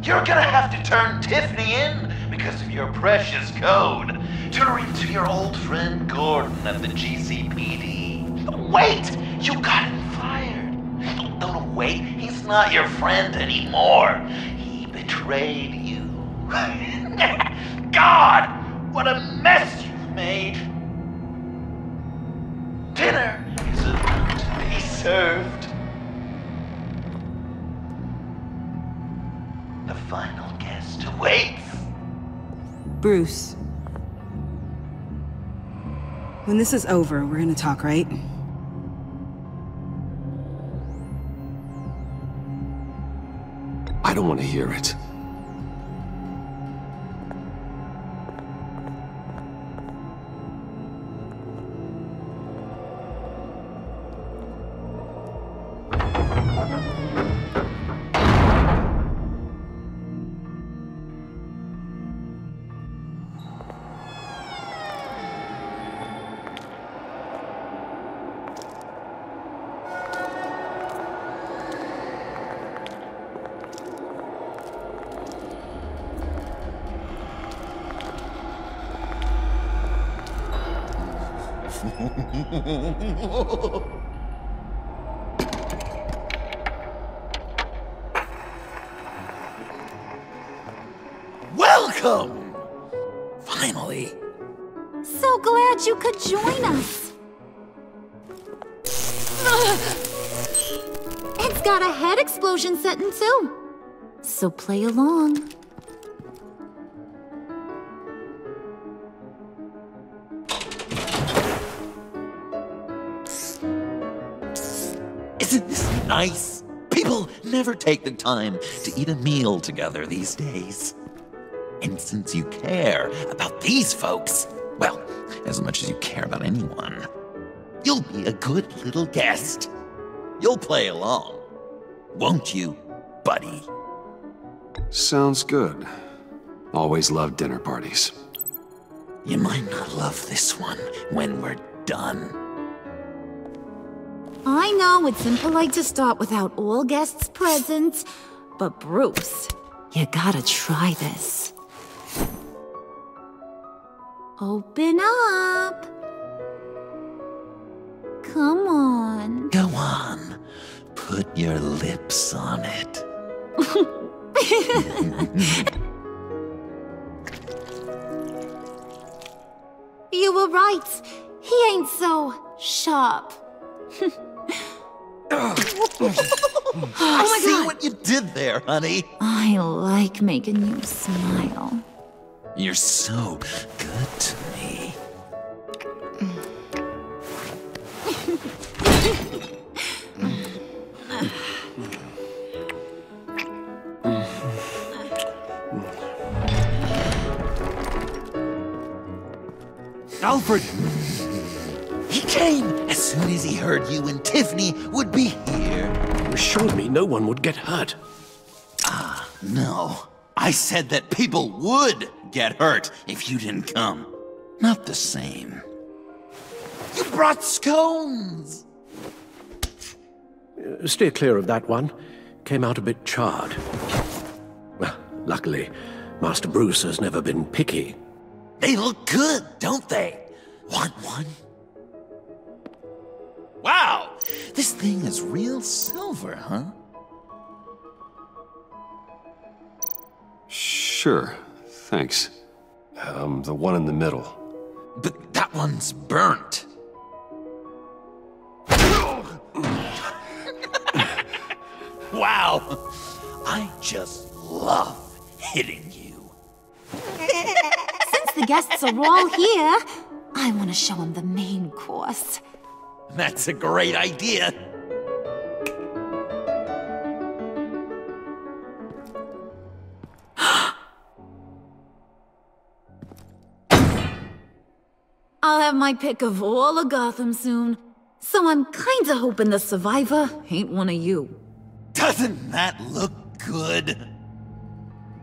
S1: You're gonna have to turn Tiffany in because of your precious code. Turn her into your old friend Gordon at the GCPD. Wait! You got him fired. No, wait. He's not your friend anymore. He betrayed you. God! What a mess you've made! Dinner is about to be served. The final guest awaits.
S17: Bruce. When this is over, we're gonna talk, right?
S9: I don't want to hear it.
S1: Welcome! Finally.
S12: So glad you could join us. It's got a head explosion setting too. So play along.
S1: Isn't this nice? People never take the time to eat a meal together these days. And since you care about these folks, well, as much as you care about anyone, you'll be a good little guest. You'll play along, won't you, buddy?
S9: Sounds good. Always loved dinner parties.
S1: You might not love this one when we're done.
S12: I know it's impolite to start without all guests present, but Bruce, you gotta try this. Open up. Come on.
S1: Go on. Put your lips on it.
S12: You were right. He ain't so sharp.
S1: I see what you did there, honey.
S12: I like making you smile.
S1: You're so good to me.
S14: Alfred!
S1: He came as soon as he heard you and Tiffany would be here.
S14: You assured me no one would get hurt.
S1: Ah, no. I said that people would get hurt if you didn't come. Not the same. You brought scones!
S14: Steer clear of that one. Came out a bit charred. Well, luckily, Master Bruce has never been picky.
S1: They look good, don't they? Want one? Wow! This thing is real silver, huh?
S9: Sure, thanks. The one in the middle.
S1: But that one's burnt. Wow! I just love hitting you.
S12: Since the guests are all here, I want to show them the main course.
S1: That's a great idea.
S12: I'll have my pick of all of Gotham soon, so I'm kinda hoping the survivor ain't one of you.
S1: Doesn't that look good?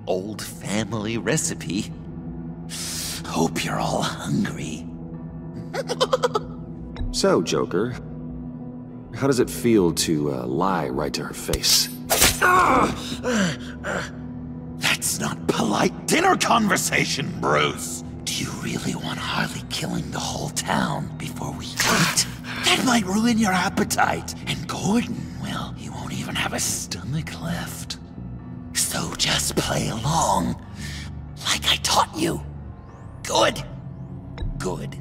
S1: Old family recipe. Hope you're all hungry.
S9: So, Joker, how does it feel to lie right to her face?
S1: That's not polite dinner conversation, Bruce. Do you really want Harley killing the whole town before we eat? That might ruin your appetite. And Gordon, well, he won't have a stomach left. So just play along, like I taught you. Good. Good.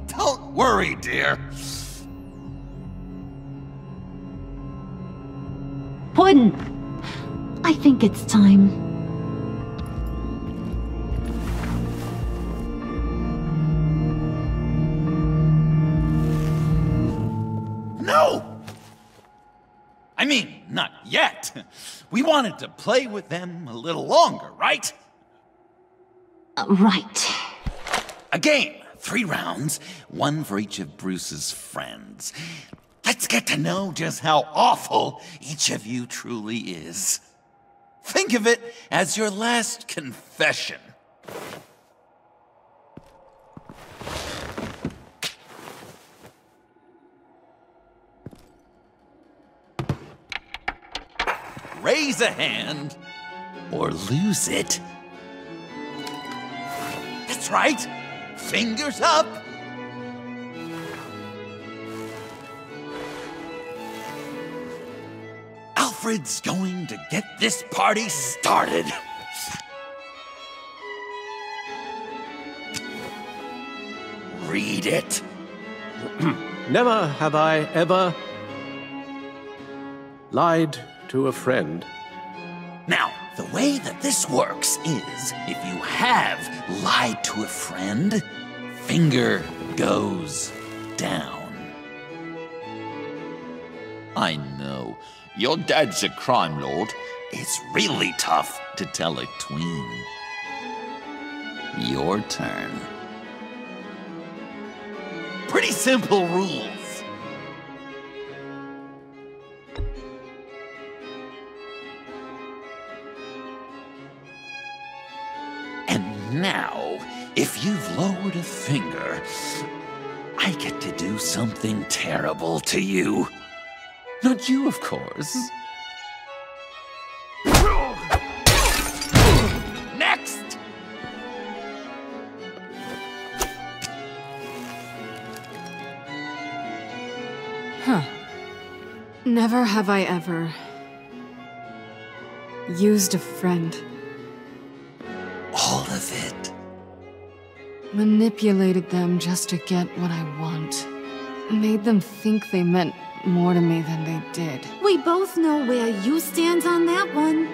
S1: Don't worry, dear.
S12: Puddin', I think it's time.
S1: No! I mean, not yet. We wanted to play with them a little longer, right?
S12: Right.
S1: A game. 3 rounds, 1 for each of Bruce's friends. Let's get to know just how awful each of you truly is. Think of it as your last confession. Raise a hand, or lose it. That's right. Fingers up. Alfred's going to get this party started. Read it.
S14: Never have I ever lied to a friend.
S1: Now, the way that this works is, if you have lied to a friend, finger goes down. I know, your dad's a crime lord. It's really tough to tell a tween. Your turn. Pretty simple rules. Now, if you've lowered a finger, I get to do something terrible to you. Not you, of course. Next!
S6: Huh. Never have I ever used a friend.
S1: All of it.
S6: Manipulated them just to get what I want. Made them think they meant more to me than they did.
S12: We both know where you stand on that one.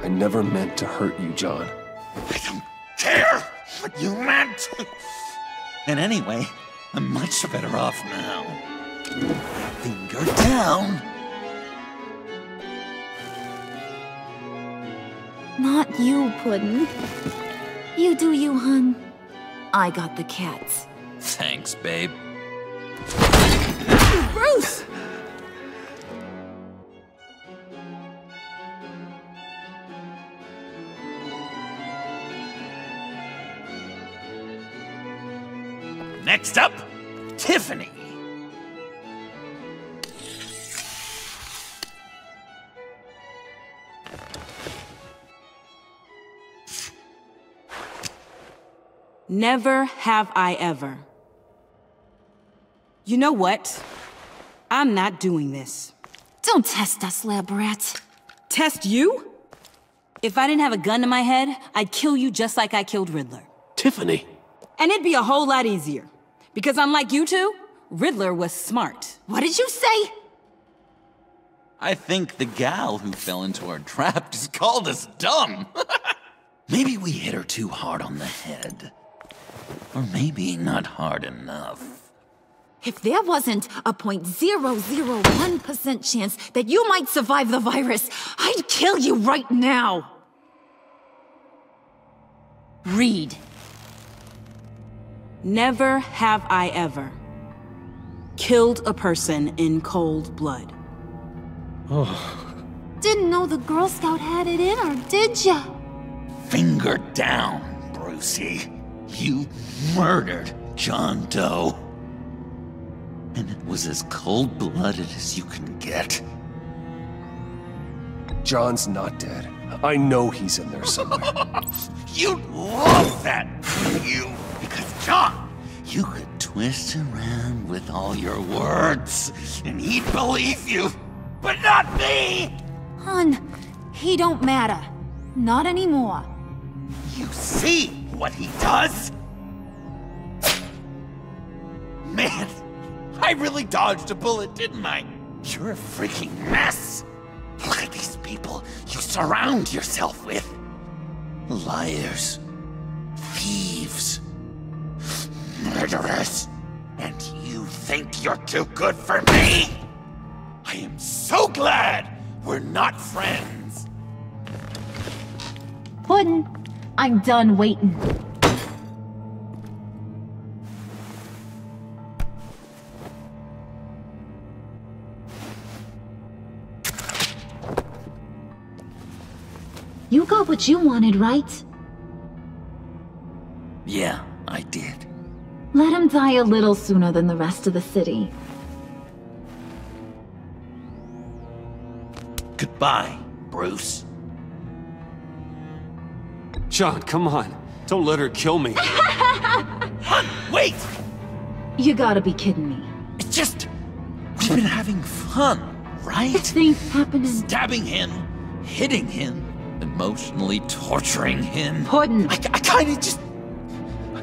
S9: I never meant to hurt you, John.
S1: I don't care what you meant. And anyway, I'm much better off now. Finger down.
S12: Not you, Puddin'. You do you, hun. I got the cats.
S1: Thanks, babe.
S6: Bruce!
S1: Next up, Tiffany.
S17: Never have I ever. You know what? I'm not doing this.
S12: Don't test us, lab rat.
S17: Test you? If I didn't have a gun to my head, I'd kill you just like I killed Riddler.
S14: Tiffany.
S17: And it'd be a whole lot easier. Because unlike you two, Riddler was smart.
S12: What did you say?
S1: I think the gal who fell into our trap just called us dumb. Maybe we hit her too hard on the head. Or maybe not hard enough.
S12: If there wasn't a 0.001% chance that you might survive the virus, I'd kill you right now. Read.
S17: Never have I ever killed a person in cold blood.
S14: Oh.
S12: Didn't know the Girl Scout had it in her, did ya?
S1: Finger down, Brucey. You murdered John Doe. And it was as cold-blooded as you can get.
S9: John's not dead. I know he's in there somewhere.
S1: You'd love that, wouldn't you? Because John, You could twist around with all your words, and he'd believe you, but not me!
S12: Hun, he don't matter. Not anymore.
S1: You see what he does? Man, I really dodged a bullet, didn't I? You're a freaking mess. Look at these people you surround yourself with. Liars. Thieves. Murderers. And you think you're too good for me? I am so glad we're not friends.
S12: Puddin', I'm done waiting. You got what you wanted, right?
S1: Yeah, I did.
S12: Let him die a little sooner than the rest of the city.
S1: Goodbye, Bruce.
S9: John, come on. Don't let her kill me.
S1: Hun, wait!
S12: You gotta be kidding me.
S1: It's just... we've been having fun, right?
S12: Things happening.
S1: Stabbing him, hitting him, emotionally torturing him.
S12: Puddin'.
S1: I kinda just...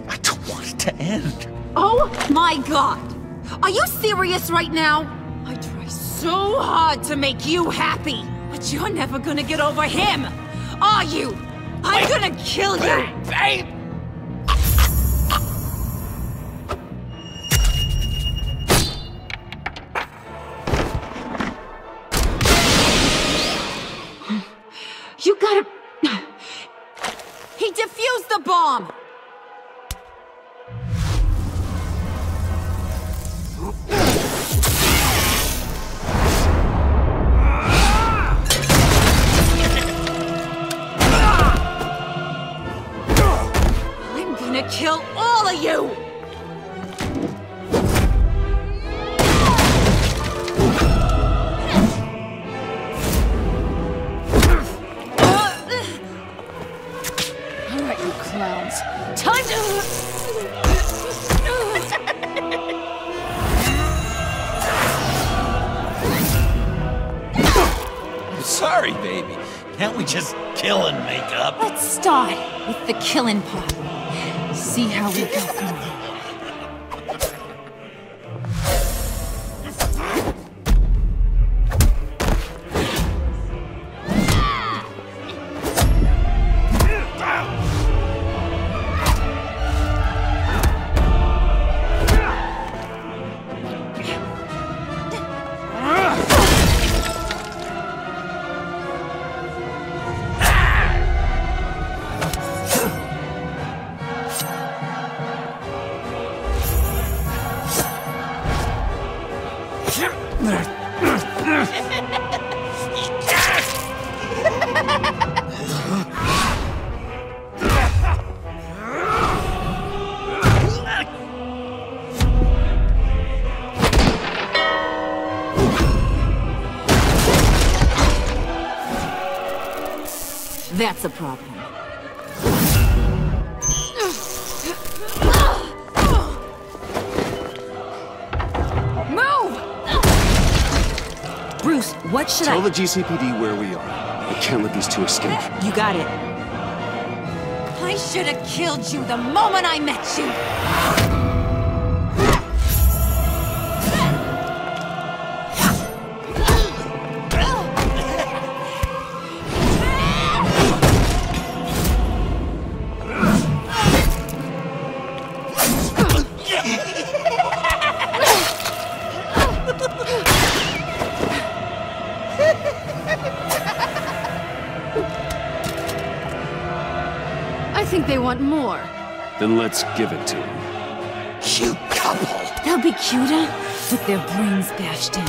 S1: I don't want it to end.
S12: Oh my god! Are you serious right now? I try so hard to make you happy, but you're never gonna get over him, are you? I'm gonna kill you!
S1: Babe!
S12: You gotta... He defused the bomb! I'm gonna kill all of you! Time to...
S1: I'm sorry, baby. Can't we just kill and make up?
S12: Let's start with the killing part. See how we go from there. That's a problem. Move!
S17: Bruce, what should
S9: Tell the GCPD where we are. I can't let these two escape.
S17: You got it.
S12: I should have killed you the moment I met you! I think they want more.
S9: Then let's give it to them.
S1: Cute couple.
S12: They'll be cuter with their brains bashed in.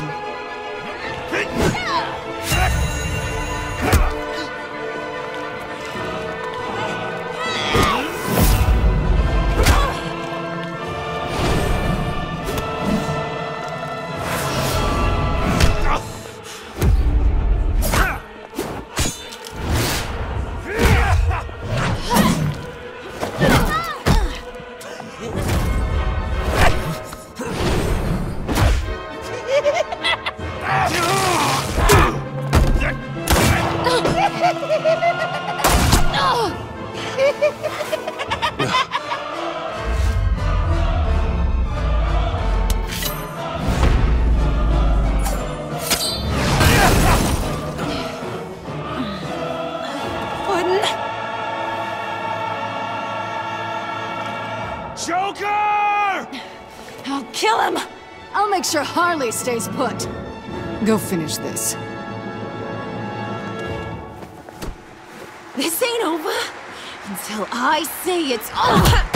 S17: Joker!
S6: I'll kill him! I'll make sure Harley stays put. Go finish this.
S12: This ain't over until I say it's over!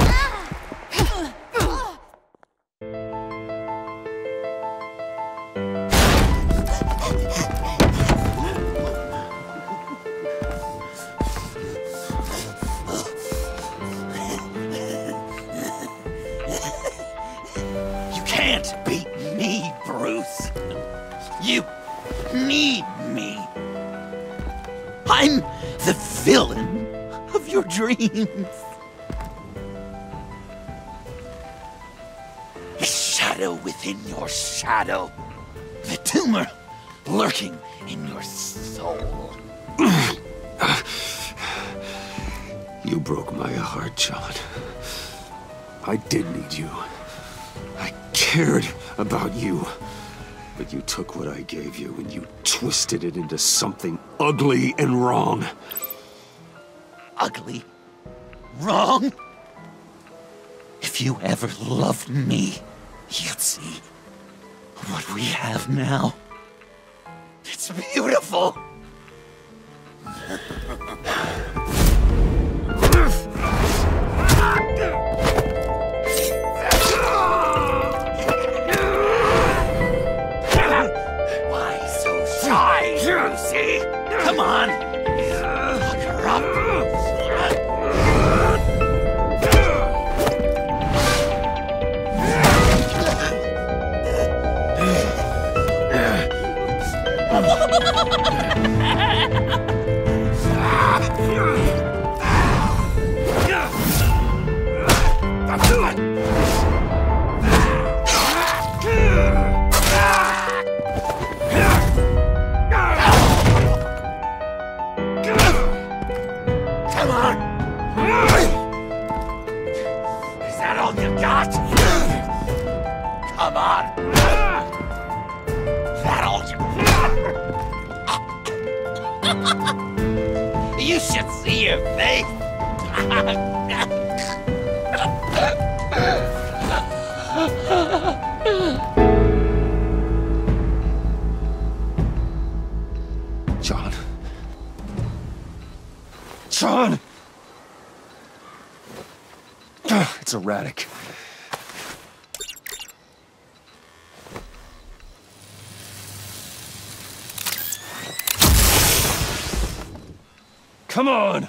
S1: You can't beat me, Bruce. You need me. I'm the villain of your dreams. The shadow within your shadow. The tumor lurking in your soul.
S9: You broke my heart, John. I did need you. I cared about you. But you took what I gave you and you twisted it into something ugly and wrong.
S1: Ugly? Wrong? If you ever loved me, you'd see what we have now. It's beautiful. Why so shy, Lucy? Come on. Lock her up. Come on! Is that all you got? Come on! That all you... You should see your face!
S9: John. John! It's erratic. Come on!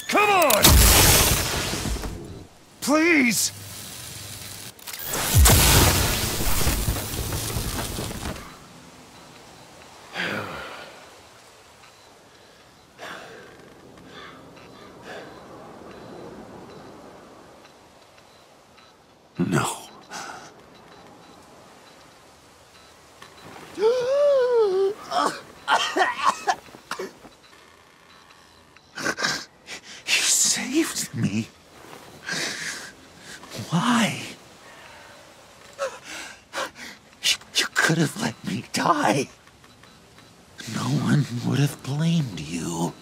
S9: Come on! Please! No.
S1: You saved me. Why? You could have let me die. No one would have blamed you.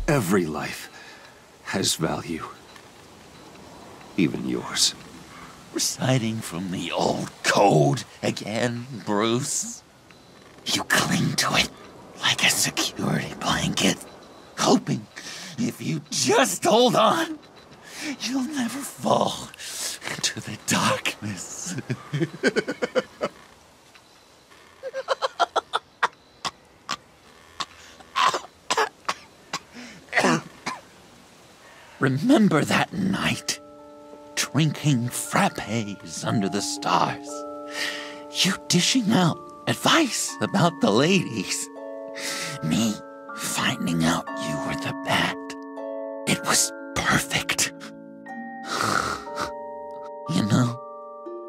S9: Every life has value. Even yours.
S1: Reciting from the old code again, Bruce. You cling to it like a security blanket, hoping if you just hold on, you'll never fall into the darkness. Remember that night? Drinking frappes under the stars. You dishing out advice about the ladies. Me finding out you were the bat. It was perfect. You know,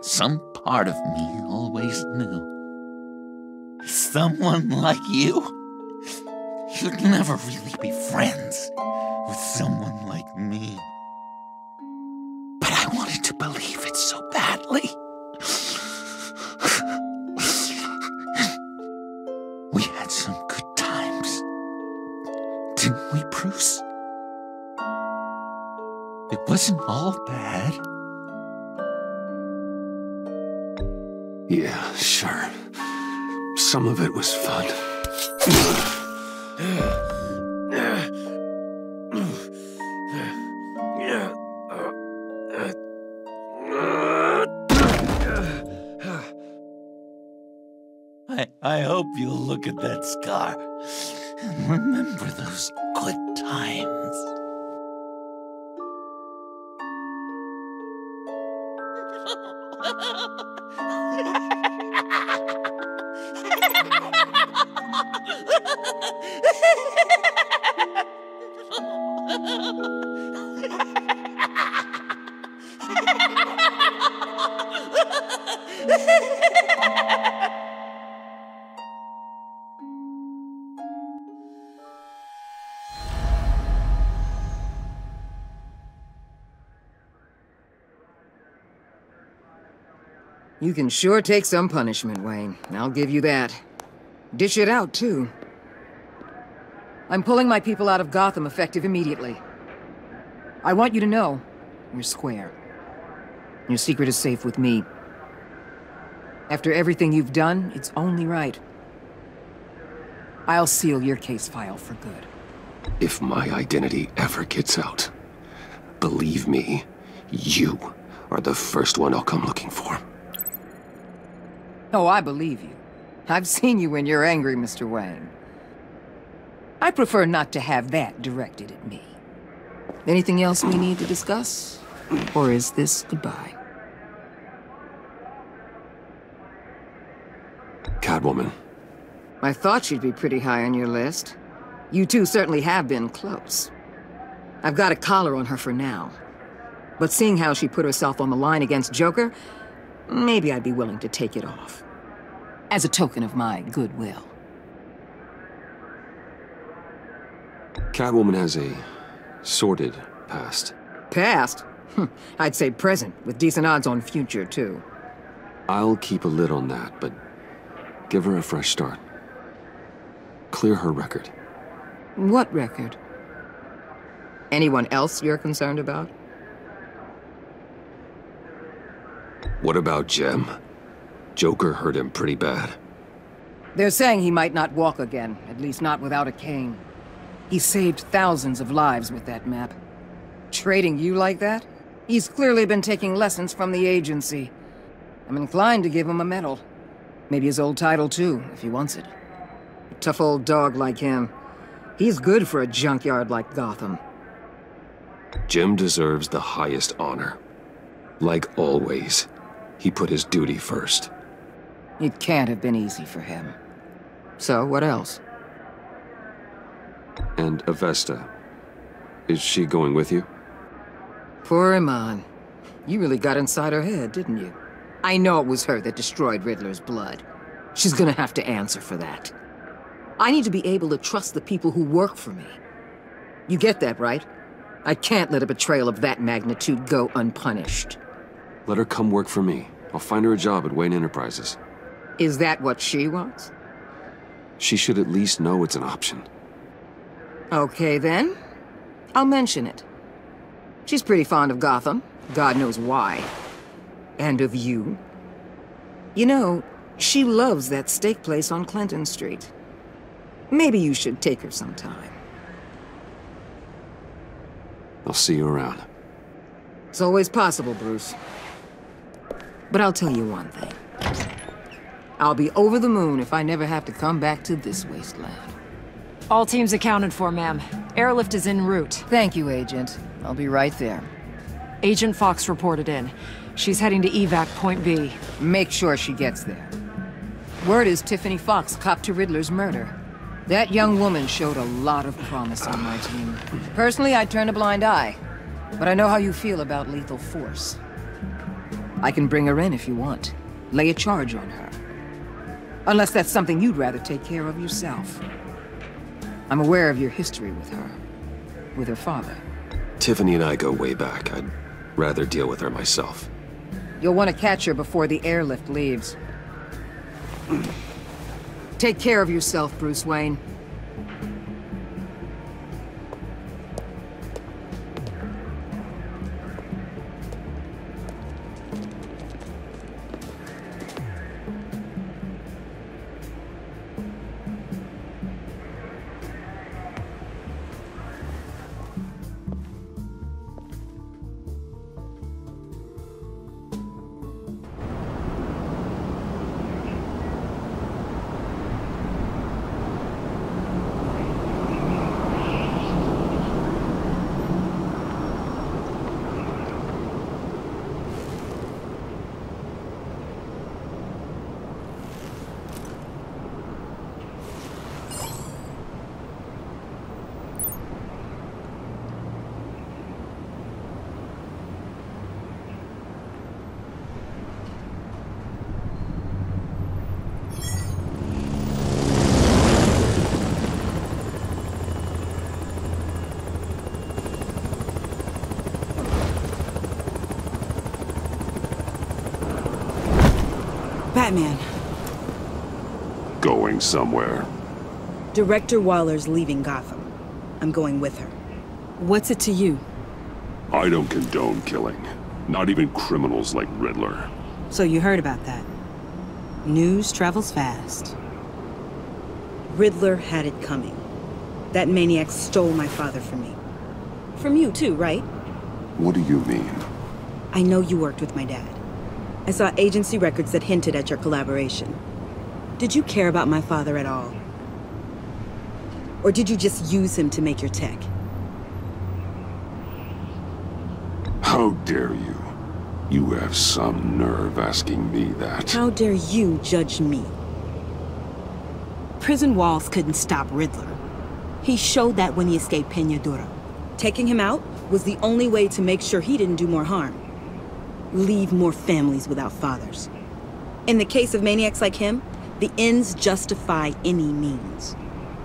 S1: some part of me always knew. Someone like you, you'd never really be friends with someone like me. But I wanted to believe it so badly. We had some good times, didn't we, Bruce? It
S19: wasn't all bad.
S9: Yeah, sure. Some of it was fun.
S19: I hope you'll look at that scar and remember those good times.
S4: You can sure take some punishment, Wayne. I'll give you that. Dish it out, too. I'm pulling my people out of Gotham effective immediately. I want you to know, you're square. Your secret is safe with me. After everything you've done, it's only right. I'll seal your case file for good.
S9: If my identity ever gets out, believe me, you are the first one I'll come looking for.
S4: Oh, I believe you. I've seen you when you're angry, Mr. Wayne. I prefer not to have that directed at me. Anything else we need to discuss? Or is this goodbye?
S9: Catwoman.
S4: I thought she'd be pretty high on your list. You two certainly have been close. I've got a collar on her for now. But seeing how she put herself on the line against Joker, maybe I'd be willing to take it off. As a token of my goodwill.
S9: Catwoman has a sordid past.
S4: Past? I'd say present, with decent odds on future, too.
S9: I'll keep a lid on that, but give her a fresh start. Clear her record.
S4: What record? Anyone else you're concerned about?
S9: What about Jem? Joker hurt him pretty bad.
S4: They're saying he might not walk again, at least not without a cane. He saved thousands of lives with that map. Trading you like that? He's clearly been taking lessons from the agency. I'm inclined to give him a medal. Maybe his old title too, if he wants it. A tough old dog like him. He's good for a junkyard like Gotham.
S9: Jem deserves the highest honor. Like always, he put his duty first.
S4: It can't have been easy for him. So, what else?
S9: And Avesta. Is she going with you?
S4: Poor Iman. You really got inside her head, didn't you? I know it was her that destroyed Riddler's blood. She's gonna have to answer for that. I need to be able to trust the people who work for me. You get that, right? I can't let a betrayal of that magnitude go unpunished.
S9: Let her come work for me. I'll find her a job at Wayne Enterprises.
S4: Is that what she wants?
S9: She should at least know it's an option.
S4: Okay, then. I'll mention it. She's pretty fond of Gotham. God knows why. And of you. You know, she loves that steak place on Clinton Street. Maybe you should take her sometime.
S9: I'll see you around.
S4: It's always possible, Bruce. But I'll tell you one thing. I'll be over the moon if I never have to come back to this wasteland.
S6: All teams accounted for, ma'am. Airlift is en route.
S4: Thank you, Agent. I'll be right there.
S6: Agent Fox reported in. She's heading to evac Point B.
S4: Make sure she gets there. Word is Tiffany Fox copped to Riddler's murder. That young woman showed a lot of promise on my team. Personally, I'd turn a blind eye. But I know how you feel about lethal force. I can bring her in if you want. Lay a charge on her. Unless that's something you'd rather take care of yourself. I'm aware of your history with her. With her father.
S9: Tiffany and I go way back. I'd rather deal with her myself.
S4: You'll want to catch her before the airlift leaves. Take care of yourself, Bruce Wayne.
S17: Batman.
S3: Going somewhere.
S17: Director Waller's leaving Gotham. I'm going with her. What's it to you?
S3: I don't condone killing. Not even criminals like Riddler.
S17: So you heard about that. News travels fast. Riddler had it coming. That maniac stole my father from me. From you too, right?
S3: What do you mean?
S17: I know you worked with my dad. I saw agency records that hinted at your collaboration. Did you care about my father at all? Or did you just use him to make your tech?
S3: How dare you? You have some nerve asking me that.
S17: How dare you judge me? Prison walls couldn't stop Riddler. He showed that when he escaped Peñadura. Taking him out was the only way to make sure he didn't do more harm. Leave more families without fathers. In the case of maniacs like him, the ends justify any means.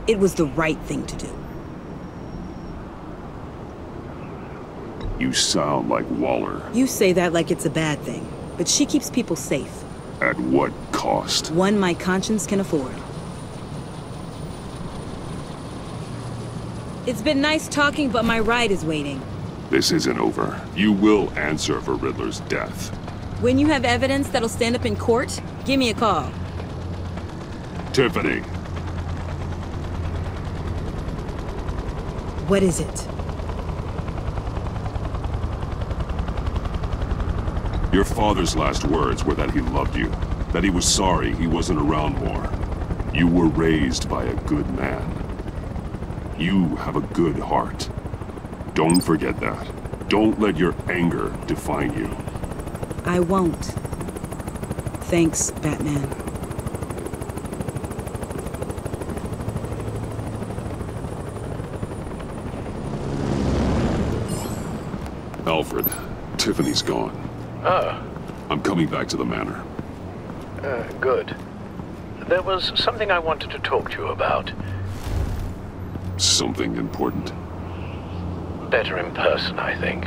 S17: It was the right thing to do.
S3: You sound like Waller.
S17: You say that like it's a bad thing, but she keeps people safe.
S3: At what cost?
S17: One my conscience can afford. It's been nice talking, but my ride is waiting.
S3: This isn't over. You will answer for Riddler's death.
S17: When you have evidence that'll stand up in court, give me a call.
S3: Tiffany.
S17: What is it?
S3: Your father's last words were that he loved you, that he was sorry he wasn't around more. You were raised by a good man. You have a good heart. Don't forget that. Don't let your anger define you.
S17: I won't. Thanks, Batman.
S3: Alfred, Tiffany's gone.
S13: Ah.
S3: I'm coming back to the manor.
S13: Good. There was something I wanted to talk to you about.
S3: Something important?
S13: Better in person, I think.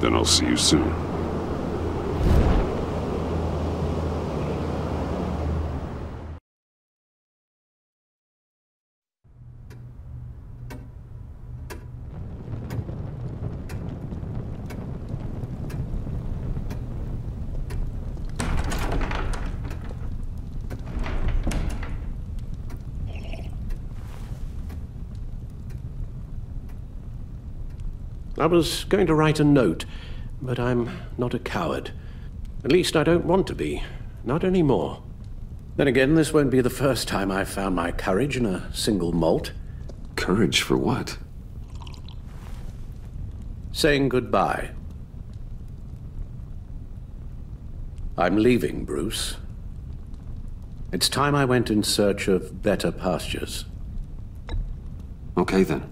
S3: Then I'll see you soon.
S14: I was going to write a note, but I'm not a coward. At least I don't want to be. Not anymore. Then again, this won't be the first time I've found my courage in a single malt.
S3: Courage for what?
S14: Saying goodbye. I'm leaving, Bruce. It's time I went in search of better pastures.
S3: Okay, then.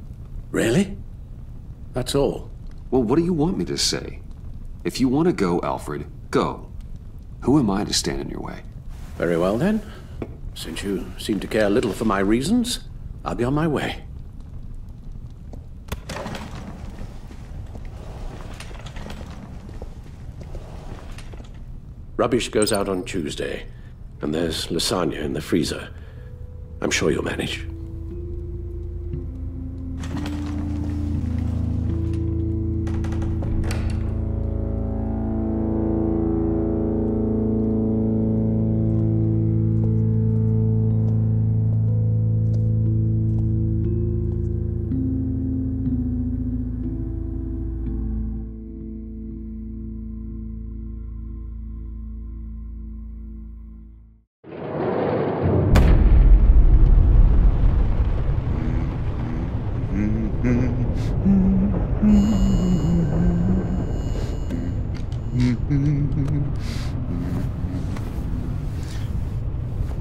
S14: Really? That's all.
S3: Well, what do you want me to say? If you want to go, Alfred, go. Who am I to stand in your way?
S14: Very well, then. Since you seem to care little for my reasons, I'll be on my way. Rubbish goes out on Tuesday, and there's lasagna in the freezer. I'm sure you'll manage.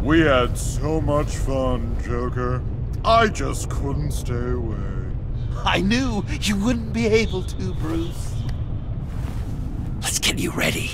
S20: We had so much fun, Joker. I just couldn't stay away.
S19: I knew you wouldn't be able to, Bruce. Let's get you ready.